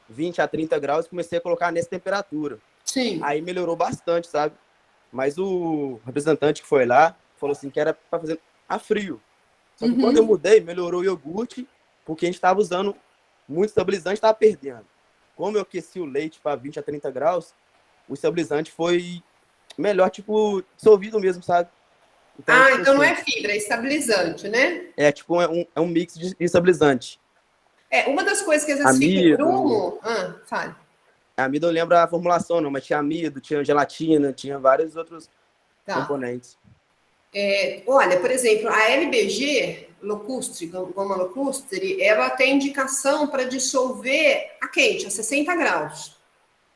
20 a 30 graus, e comecei a colocar nessa temperatura. Sim. Aí melhorou bastante, sabe? Mas o representante que foi lá falou assim que era para fazer a frio. Só que quando eu mudei, melhorou o iogurte, porque a gente estava usando muito estabilizante, estava perdendo. Como eu aqueci o leite para 20 a 30 graus, o estabilizante foi melhor, tipo, dissolvido mesmo, sabe? Então, então não é fibra, é estabilizante, né? É tipo um mix de estabilizante. Uma das coisas que às vezes fica em grumo... fale. Amido eu não lembro a formulação, não, mas tinha amido, tinha gelatina, tinha vários outros componentes. Olha, por exemplo, a LBG, goma locustre, ela tem indicação para dissolver a quente, a 60 graus.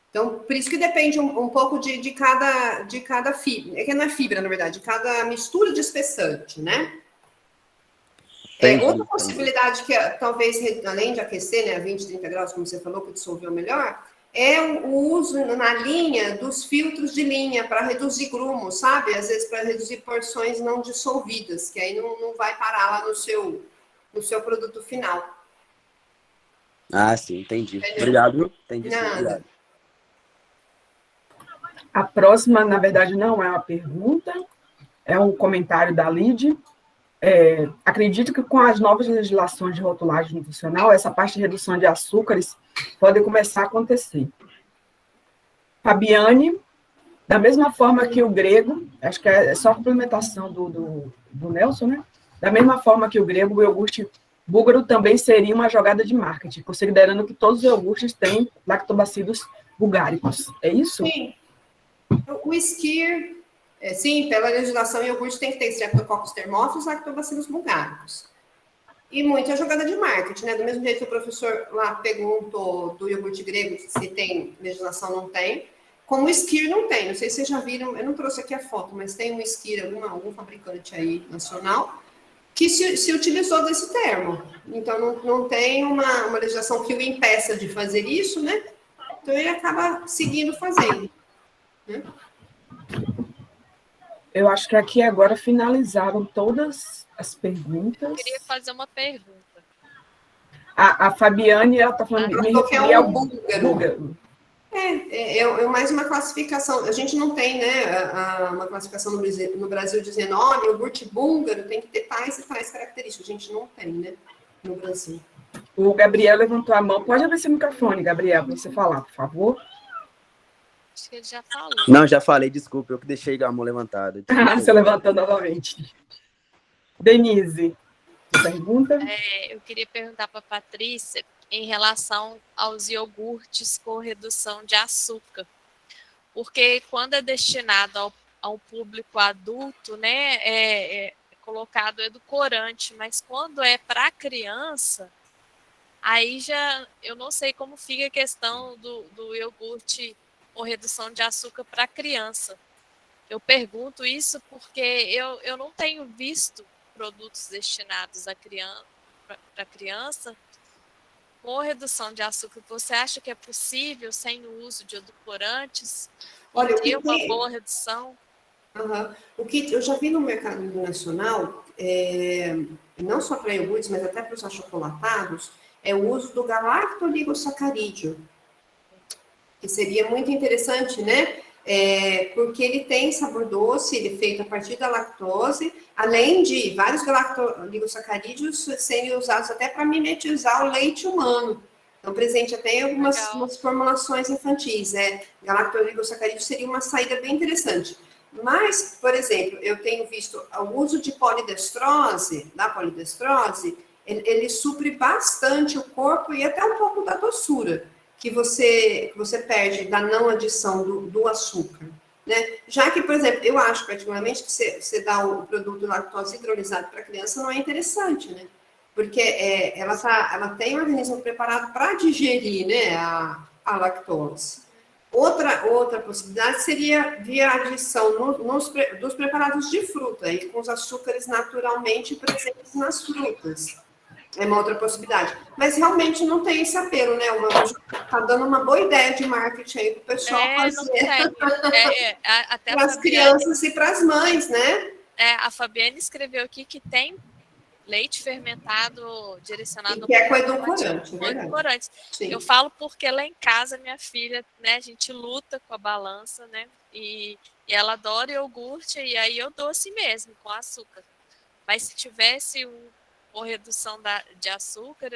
Então, por isso que depende um pouco de cada fibra. É que não é fibra, na verdade, de cada mistura de espessante, né? Outra possibilidade que talvez, além de aquecer, né, a 20, 30 graus, como você falou, que dissolveu melhor, é o uso na linha dos filtros de linha para reduzir grumos, sabe? Às vezes para reduzir porções não dissolvidas, que aí não vai parar lá no seu produto final. Sim, entendi. Obrigado. Entendi. Obrigado. A próxima, na verdade, não é uma pergunta, é um comentário da Lid. Acredito que com as novas legislações de rotulagem nutricional, essa parte de redução de açúcares pode começar a acontecer. Fabiane, da mesma forma que o grego, acho que é só complementação do Nelson, né? Da mesma forma que o grego, o iogurte Búlgaro também seria uma jogada de marketing, considerando que todos os iogurtes têm lactobacilos bulgáricos. É isso? Sim. O Skyr, sim, pela legislação, o iogurte tem que ter Streptococcus thermophilus e lactobacilos bulgáricos. E muita jogada de marketing, né? Do mesmo jeito que o professor lá perguntou do iogurte grego, se tem legislação, não tem. Como o Skyr não tem, não sei se vocês já viram, eu não trouxe aqui a foto, mas tem um Skyr, algum fabricante aí nacional, que se utilizou desse termo. Então, não tem uma legislação que o impeça de fazer isso, né? Então, ele acaba seguindo fazendo. Né? Eu acho que aqui agora finalizaram todas as perguntas. Eu queria fazer uma pergunta. A Fabiane, ela está falando... me referir ao búlgaro. É mais uma classificação. A gente não tem, né, uma classificação no Brasil dizendo, olha, iogurte búlgaro tem que ter tais e tais características. A gente não tem, né, no Brasil. O Gabriel levantou a mão. Pode abrir seu microfone, Gabriel, para você falar, por favor. Acho que ele já falou. Não, já falei, desculpa, eu que deixei a mão levantada. Você levantou novamente. Denise, pergunta? Eu queria perguntar para a Patrícia em relação aos iogurtes com redução de açúcar. Porque quando é destinado ao público adulto, né, é colocado edulcorante, mas quando é para criança, aí já eu não sei como fica a questão do iogurte com redução de açúcar para criança. Eu pergunto isso porque eu não tenho visto produtos destinados para criança com redução de açúcar. Você acha que é possível sem o uso de edulcorantes? Olha, ter uma boa redução? O que eu já vi no mercado internacional, não só para iogurtes, mas até para os achocolatados, é o uso do galactoligossacarídeo, que seria muito interessante, né? Porque ele tem sabor doce, ele é feito a partir da lactose, além de vários galactoligossacarídeos serem usados até para mimetizar o leite humano. Então, presente até em algumas formulações infantis. Galactoligossacarídeo seria uma saída bem interessante. Mas, por exemplo, eu tenho visto o uso de polidestrose, ele supre bastante o corpo e até um pouco da doçura que você perde da não adição do açúcar, né? Já que, por exemplo, eu acho particularmente que você dá o produto lactose hidrolisado para a criança não é interessante, né? Porque ela tem um organismo preparado para digerir, né, a lactose. Outra possibilidade seria via adição dos preparados de fruta, e com os açúcares naturalmente presentes nas frutas. É uma outra possibilidade. Mas realmente não tem esse apelo, né? Está dando uma boa ideia de marketing aí para o pessoal fazer. Até para as crianças e para as mães, né? A Fabiane escreveu aqui que tem leite fermentado direcionado... E que é com edulcorante, verdade. Eu falo porque lá em casa, minha filha, né, a gente luta com a balança, né? E ela adora iogurte, e aí eu dou assim mesmo, com açúcar. Mas se tivesse ou redução de açúcar,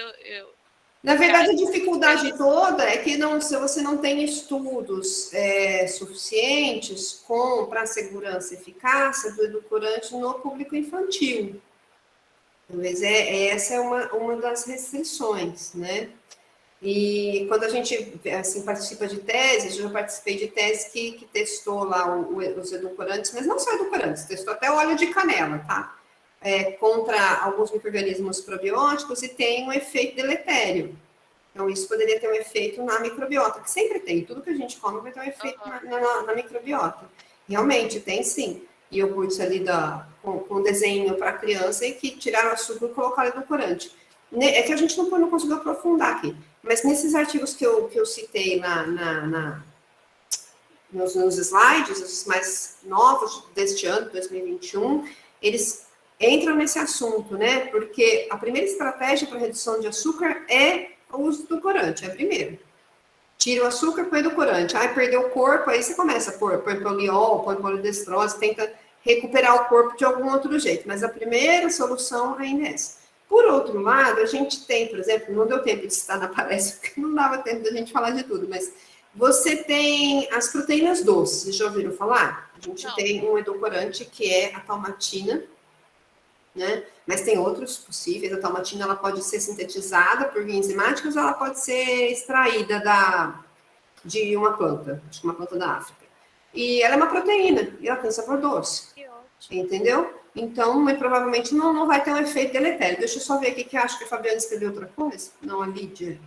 Na verdade, a dificuldade toda é que se você não tem estudos suficientes para a segurança e eficácia do edulcorante no público infantil. Mas essa é uma das restrições, né? E quando a gente assim, participa de teses, eu já participei de tese que testou lá os edulcorantes, mas não só edulcorantes, testou até óleo de canela, tá? Contra alguns micro-organismos probióticos e tem um efeito deletério. Então, isso poderia ter um efeito na microbiota, que sempre tem. Tudo que a gente come vai ter um efeito na microbiota. Realmente, tem sim. Iogurtes ali com desenho para criança e que tiraram açúcar e colocaram edulcorante. É que a gente não conseguiu aprofundar aqui. Mas nesses artigos que eu citei nos slides, os mais novos deste ano, 2021, eles entram nesse assunto, né? Porque a primeira estratégia para redução de açúcar é o uso do edulcorante, é a primeira. Tira o açúcar com edulcorante. Perdeu o corpo, aí você começa a põe poliol, põe polidestrose, tenta recuperar o corpo de algum outro jeito. Mas a primeira solução ainda é essa. Por outro lado, a gente tem, por exemplo, não deu tempo de citar na palestra, porque não dava tempo da gente falar de tudo, mas você tem as proteínas doces, vocês já ouviram falar? A gente tem um edulcorante que é a talmatina, né? Mas tem outros possíveis. A talmatina ela pode ser sintetizada por vias enzimáticas ou ela pode ser extraída de uma planta, acho que uma planta da África. E ela é uma proteína, e ela tem sabor doce. Que ótimo. Entendeu? Então, mas provavelmente não vai ter um efeito deletério. Deixa eu só ver aqui que eu acho que a Fabiana escreveu outra coisa. Não, a Lídia.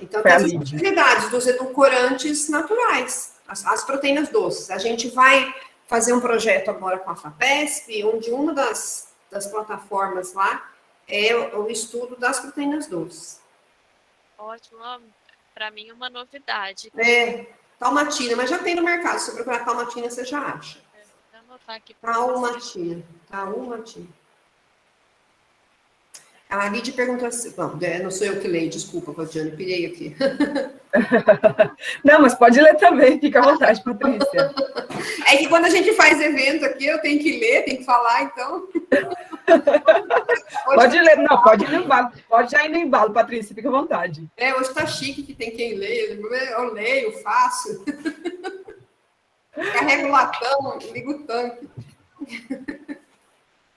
Então, tem as possibilidades dos edulcorantes naturais, as proteínas doces. A gente vai fazer um projeto agora com a FAPESP, onde uma das plataformas lá é o estudo das proteínas doces. Ótimo. Para mim, uma novidade. Talmatina, mas já tem no mercado. Se você procurar talmatina, você já acha. Vou anotar aqui. Talmatina. A Lídia perguntou assim, não sou eu que leio, desculpa, Claudiane, pirei aqui. Não, mas pode ler também, fica à vontade, Patrícia. É que quando a gente faz evento aqui, eu tenho que ler, tenho que falar, então... Pode ler, não, pode ir no embalo, pode já ir no embalo, Patrícia, fica à vontade. Hoje tá chique que tem quem lê, eu leio, faço. Carrego o latão, ligo o tanque.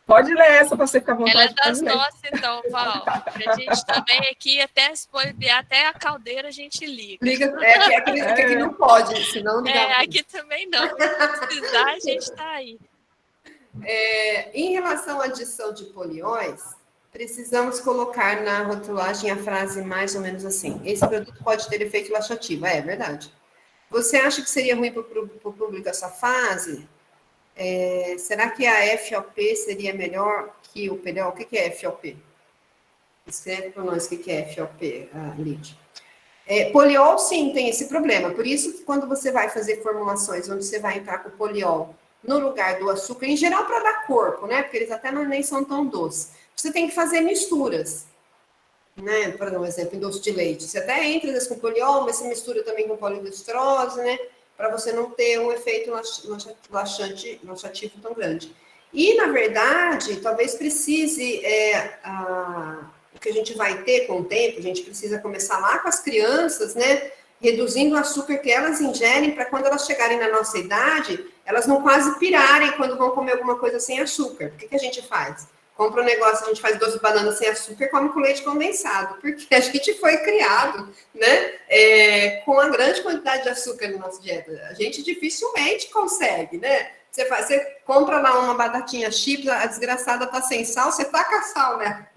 Pode ler essa para você ficar à vontade. Ela é das nossas, então, Paulo. A gente também aqui, até se bobear, até a caldeira a gente liga. Aqui não pode, senão ligar. Aqui também não. Se precisar, a gente está aí. Em relação à adição de polióis, precisamos colocar na rotulagem a frase mais ou menos assim: esse produto pode ter efeito laxativo. É verdade. Você acha que seria ruim para o público essa fase? Será que a FOP seria melhor que o poliol? O que é FOP? Escreve para nós o que é FOP, Lídia. Poliol, sim, tem esse problema. Por isso que quando você vai fazer formulações onde você vai entrar com o poliol no lugar do açúcar, em geral para dar corpo, né? Porque eles até nem são tão doces. Você tem que fazer misturas. Né? Por exemplo, em doce de leite. Você até entra às vezes com poliol, mas você mistura também com polidextrose, né? Para você não ter um efeito laxativo tão grande. E, na verdade, talvez precise, o que a gente vai ter com o tempo, a gente precisa começar lá com as crianças, né? Reduzindo o açúcar que elas ingerem, para quando elas chegarem na nossa idade, elas não quase pirarem quando vão comer alguma coisa sem açúcar. O que a gente faz? Compra um negócio, a gente faz doce de banana sem açúcar e come com leite condensado, porque a gente foi criado, né, com uma grande quantidade de açúcar na nossa dieta. A gente dificilmente consegue, né? Você compra lá uma batatinha chips, a desgraçada tá sem sal, você taca sal, né?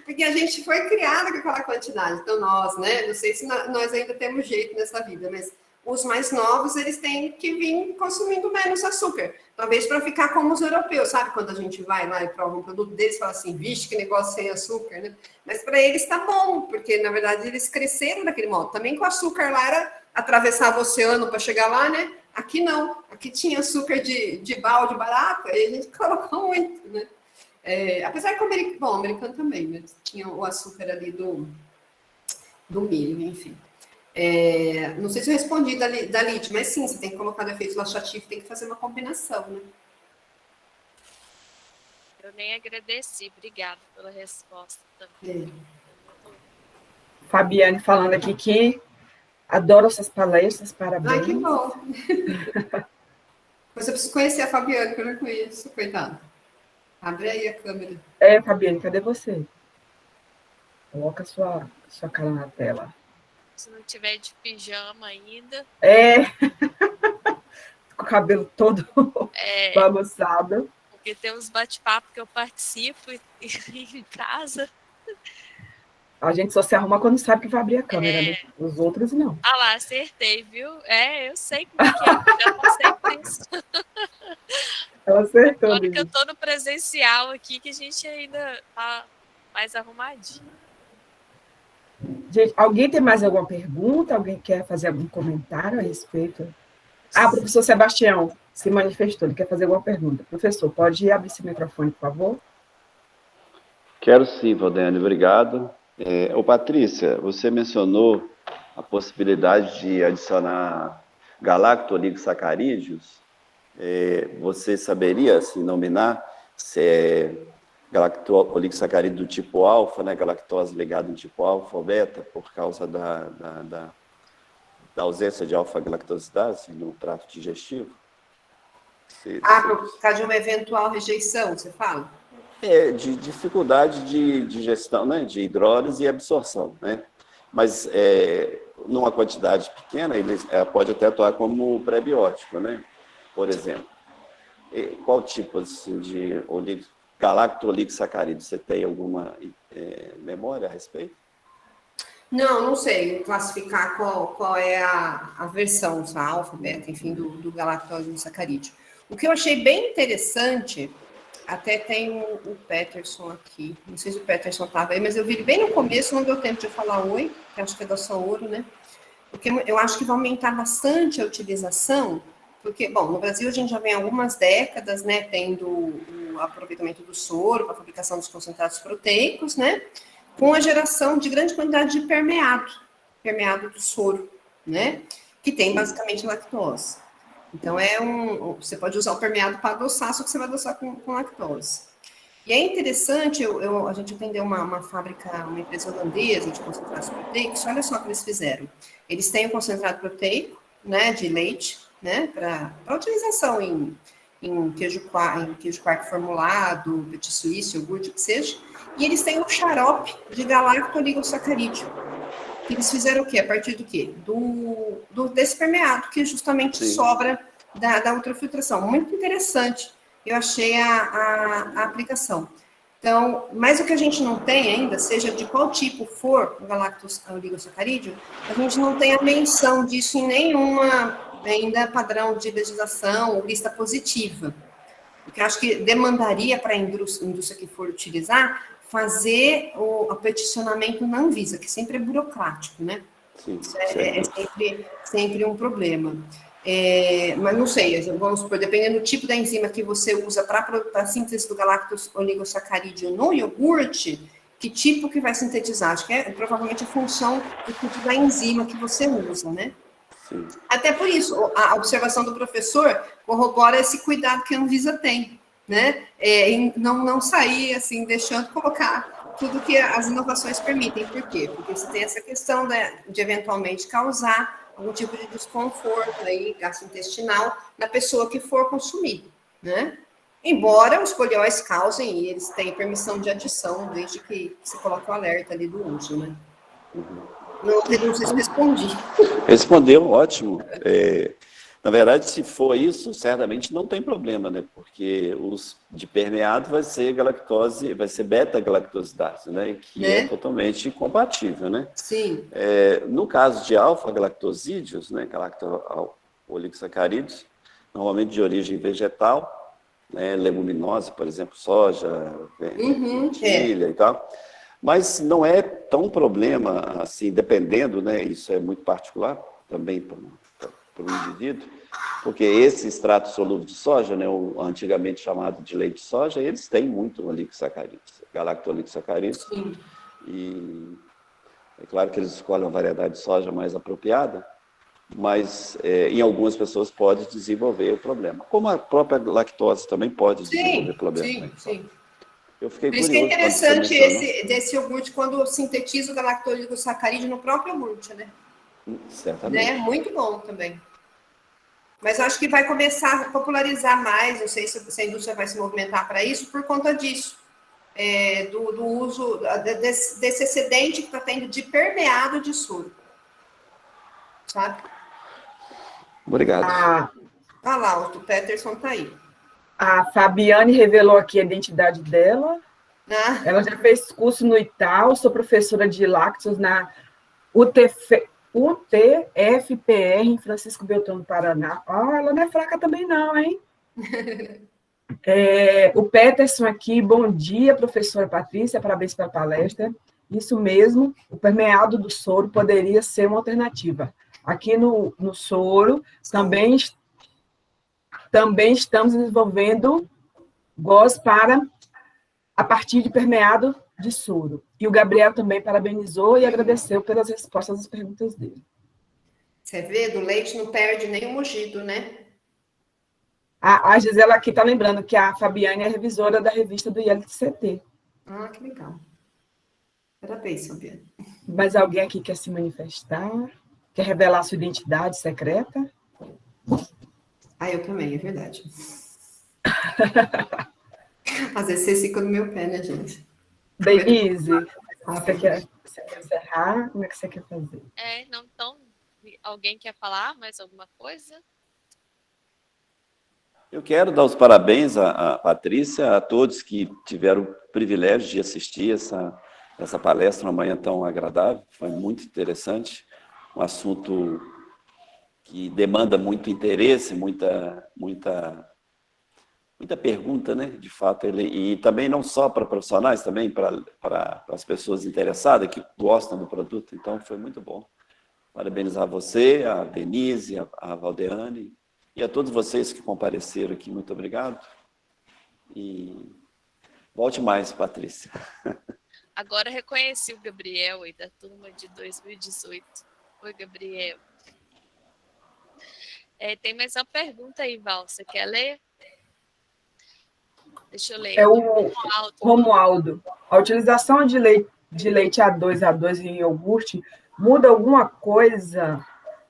Porque a gente foi criado com aquela quantidade. Então, nós, né, não sei se nós ainda temos jeito nessa vida, mas os mais novos, eles têm que vir consumindo menos açúcar. Talvez para ficar como os europeus, sabe? Quando a gente vai lá e prova um produto deles, fala assim, vixe, que negócio sem açúcar, né? Mas para eles tá bom, porque, na verdade, eles cresceram daquele modo. Também com açúcar lá era atravessar o oceano para chegar lá, né? Aqui não. Aqui tinha açúcar de balde barato, aí a gente colocou muito, né? Apesar que o americano também, né? Tinha o açúcar ali do milho, enfim. Não sei se eu respondi da Lid, mas sim, você tem que colocar no efeito laxativo, tem que fazer uma combinação, né? Eu nem agradeci, obrigada pela resposta também. Fabiane falando aqui que adora suas palestras, parabéns. Ai, que bom. Você precisa conhecer a Fabiane, que eu não conheço, coitada. Abre aí a câmera. Fabiane, cadê você? Coloca sua cara na tela. Se não tiver de pijama ainda. Com o cabelo todo bagunçado. Porque tem uns bate-papo que eu participo em casa. A gente só se arruma quando sabe que vai abrir a câmera, né? Os outros não. Ah lá, acertei, viu? Eu sei como que é, já passei por isso. Ela acertou. Agora que eu tô no presencial aqui, que a gente ainda tá mais arrumadinho. Gente, alguém tem mais alguma pergunta? Alguém quer fazer algum comentário a respeito? O professor Sebastião se manifestou, ele quer fazer alguma pergunta. Professor, pode abrir esse microfone, por favor? Quero sim, Valdene, obrigado. Patrícia, você mencionou a possibilidade de adicionar galactooligosacarídeos. Você saberia, assim, nominar se é galactooligosacarídeo do tipo alfa, né, galactose ligada em tipo alfa ou beta, por causa da ausência de alfa-galactosidase no trato digestivo? Por causa de uma eventual rejeição, você fala? De dificuldade de gestão, né, de hidrólise e absorção, né? Mas numa quantidade pequena, ele pode até atuar como prebiótico, né? Por exemplo. Qual tipo assim, de galactooligosacarídeo? Você tem alguma memória a respeito? Não sei classificar qual é a versão, a alfa, beta, enfim, do galactosacarídeo. O que eu achei bem interessante, até tem o Peterson aqui, não sei se o Peterson estava aí, mas eu vi ele bem no começo, não deu tempo de eu falar oi, que acho que é da Saoro, né? Porque eu acho que vai aumentar bastante a utilização, porque, bom, no Brasil a gente já vem há algumas décadas, né, tendo o aproveitamento do soro para a fabricação dos concentrados proteicos, né, com a geração de grande quantidade de permeado do soro, né, que tem basicamente lactose. Então, você pode usar o permeado para adoçar, só que você vai adoçar com lactose. E é interessante, a gente atendeu uma fábrica, uma empresa holandesa de concentrados proteicos, olha só o que eles fizeram. Eles têm o concentrado proteico, né, de leite, né, para utilização em queijo quark formulado, petit suisse, iogurte, o que seja, e eles têm o xarope de galactooligosacarídeo. Eles fizeram o quê? A partir do quê? Desse permeado, que justamente sobra da ultrafiltração. Muito interessante. Eu achei a aplicação. Então, mas o que a gente não tem ainda, seja de qual tipo for o galactooligosacarídeo, a gente não tem a menção disso em nenhuma ainda padrão de legislação ou lista positiva. Porque acho que demandaria para a indústria que for utilizar fazer o peticionamento na Anvisa, que sempre é burocrático, né? Sim, isso é sempre um problema. Mas não sei, vamos supor, dependendo do tipo da enzima que você usa para a síntese do galactooligosacarídeo no iogurte, que tipo que vai sintetizar? Acho que é provavelmente a função do tipo da enzima que você usa, né? Sim. Até por isso, a observação do professor corrobora esse cuidado que a Anvisa tem, né? Em não sair, assim, deixando colocar tudo que as inovações permitem. Por quê? Porque você tem essa questão de eventualmente causar algum tipo de desconforto aí, gastrointestinal, na pessoa que for consumir, né? Embora os polióis causem, e eles têm permissão de adição, desde que você coloque o alerta ali do uso, né? Não sei se respondi. Respondeu, ótimo. Na verdade, se for isso, certamente não tem problema, né? Porque os de permeado vai ser galactose, vai ser beta-galactosidase, né? Que é totalmente compatível, né? Sim. No caso de alfa-galactosídeos, né? Galacto-oligosacarídeos, normalmente de origem vegetal, né? Leguminosa, por exemplo, soja, lentilha e tal. Mas não é tão problema, assim, dependendo, né? Isso é muito particular também para o indivíduo, porque esse extrato solúvel de soja, né, o antigamente chamado de leite de soja, eles têm muito galactooligosacarídeos. E é claro que eles escolhem uma variedade de soja mais apropriada, mas em algumas pessoas pode desenvolver o problema. Como a própria lactose também pode desenvolver problema. Sim. Eu fiquei Por isso que é curioso interessante desse iogurte quando sintetiza o galactooligosacarídeo no próprio iogurte, né? Certamente. Né? Muito bom também. Mas eu acho que vai começar a popularizar mais, não sei se a indústria vai se movimentar para isso, por conta disso, do uso desse excedente que está tendo de permeado de soro. Sabe? Obrigado. Olha lá, o Peterson está aí. A Fabiane revelou aqui a identidade dela. Ela já fez curso no Itaú, sou professora de lácteos na UTFPR em Francisco Beltrão, do Paraná. Ela não é fraca também não, hein? O Peterson aqui, bom dia, professora Patrícia, parabéns pela palestra. Isso mesmo, o permeado do soro poderia ser uma alternativa. Aqui no soro, também estamos desenvolvendo GOS a partir de permeado de soro. E o Gabriel também parabenizou e agradeceu pelas respostas às perguntas dele. Você vê, do leite não perde nem o mugido, né? A Gisela aqui está lembrando que a Fabiane é revisora da revista do ILCT. Que legal. Parabéns, Fabiane. Mas alguém aqui quer se manifestar? Quer revelar sua identidade secreta? Ah, eu também, é verdade. Às vezes vocês ficam no meu pé, né, gente? Denise, você quer encerrar? Como é que você quer fazer? Não, então, alguém quer falar mais alguma coisa? Eu quero dar os parabéns à Patrícia, a todos que tiveram o privilégio de assistir essa palestra uma manhã tão agradável. Foi muito interessante, um assunto que demanda muito interesse, muita pergunta, né? De fato, e também não só para profissionais, também para as pessoas interessadas que gostam do produto. Então, foi muito bom. Parabenizar você, a Denise, a Valdeane, e a todos vocês que compareceram aqui, muito obrigado. E volte mais, Patrícia. Agora reconheci o Gabriel aí da turma de 2018. Oi, Gabriel. Tem mais uma pergunta aí, Val. Você quer ler? Deixa eu ler. É o Romualdo. A utilização de leite A2 em iogurte muda alguma coisa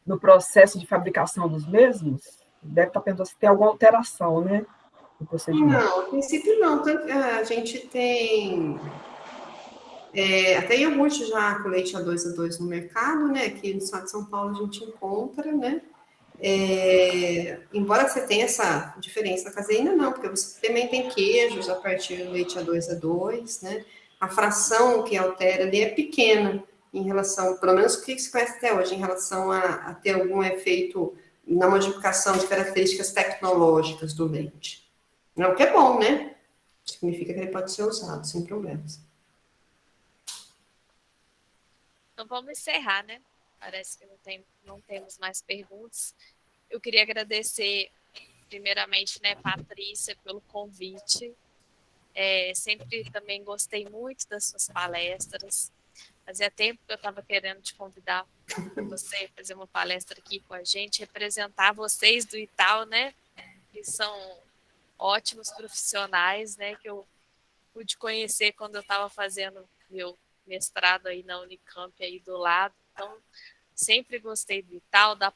no processo de fabricação dos mesmos? Deve estar perguntando se tem alguma alteração, né? No procedimento. Não, a princípio não. A gente tem até iogurte já com leite A2 no mercado, né? Aqui no estado de São Paulo a gente encontra, né? Embora você tenha essa diferença na caseína, não, porque você também tem queijos a partir do leite A2, né? A fração que altera ali é pequena em relação, pelo menos o que se conhece até hoje, em relação a ter algum efeito na modificação de características tecnológicas do leite. Não, que é bom, né? Significa que ele pode ser usado sem problemas. Então vamos encerrar, né? Parece que não temos mais perguntas. Eu queria agradecer, primeiramente, né, Patrícia, pelo convite. Sempre também gostei muito das suas palestras. Fazia tempo que eu estava querendo te convidar para você fazer uma palestra aqui com a gente, representar vocês do Itaú, né? Que são ótimos profissionais, né? Que eu pude conhecer quando eu estava fazendo meu mestrado aí na Unicamp, aí do lado. Então, sempre gostei do Itaú, da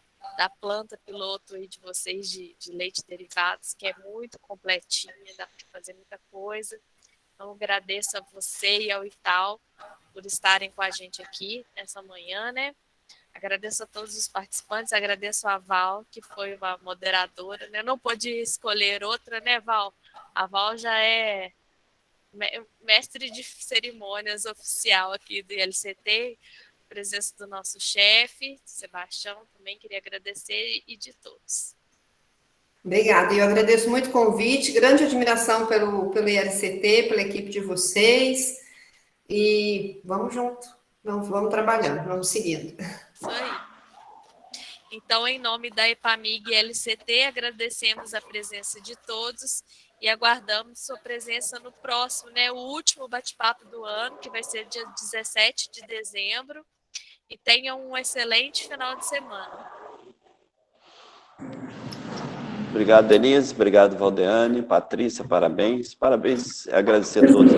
planta piloto aí de vocês de leite derivados, que é muito completinha, dá para fazer muita coisa. Então, agradeço a você e ao Itaú por estarem com a gente aqui nessa manhã, né? Agradeço a todos os participantes, agradeço a Val, que foi uma moderadora, né? Eu não pude escolher outra, né, Val? A Val já é mestre de cerimônias oficial aqui do ILCT, presença do nosso chefe, Sebastião, também queria agradecer, e de todos. Obrigada, e eu agradeço muito o convite, grande admiração pelo ILCT, pela equipe de vocês, e vamos junto, vamos trabalhando, vamos seguindo. Isso aí. Então, em nome da EPAMIG e LCT, agradecemos a presença de todos e aguardamos sua presença no próximo, né, o último bate-papo do ano, que vai ser dia 17 de dezembro, e tenham um excelente final de semana. Obrigado, Denise. Obrigado, Valdeane. Patrícia, parabéns. Parabéns. Agradecer a todos.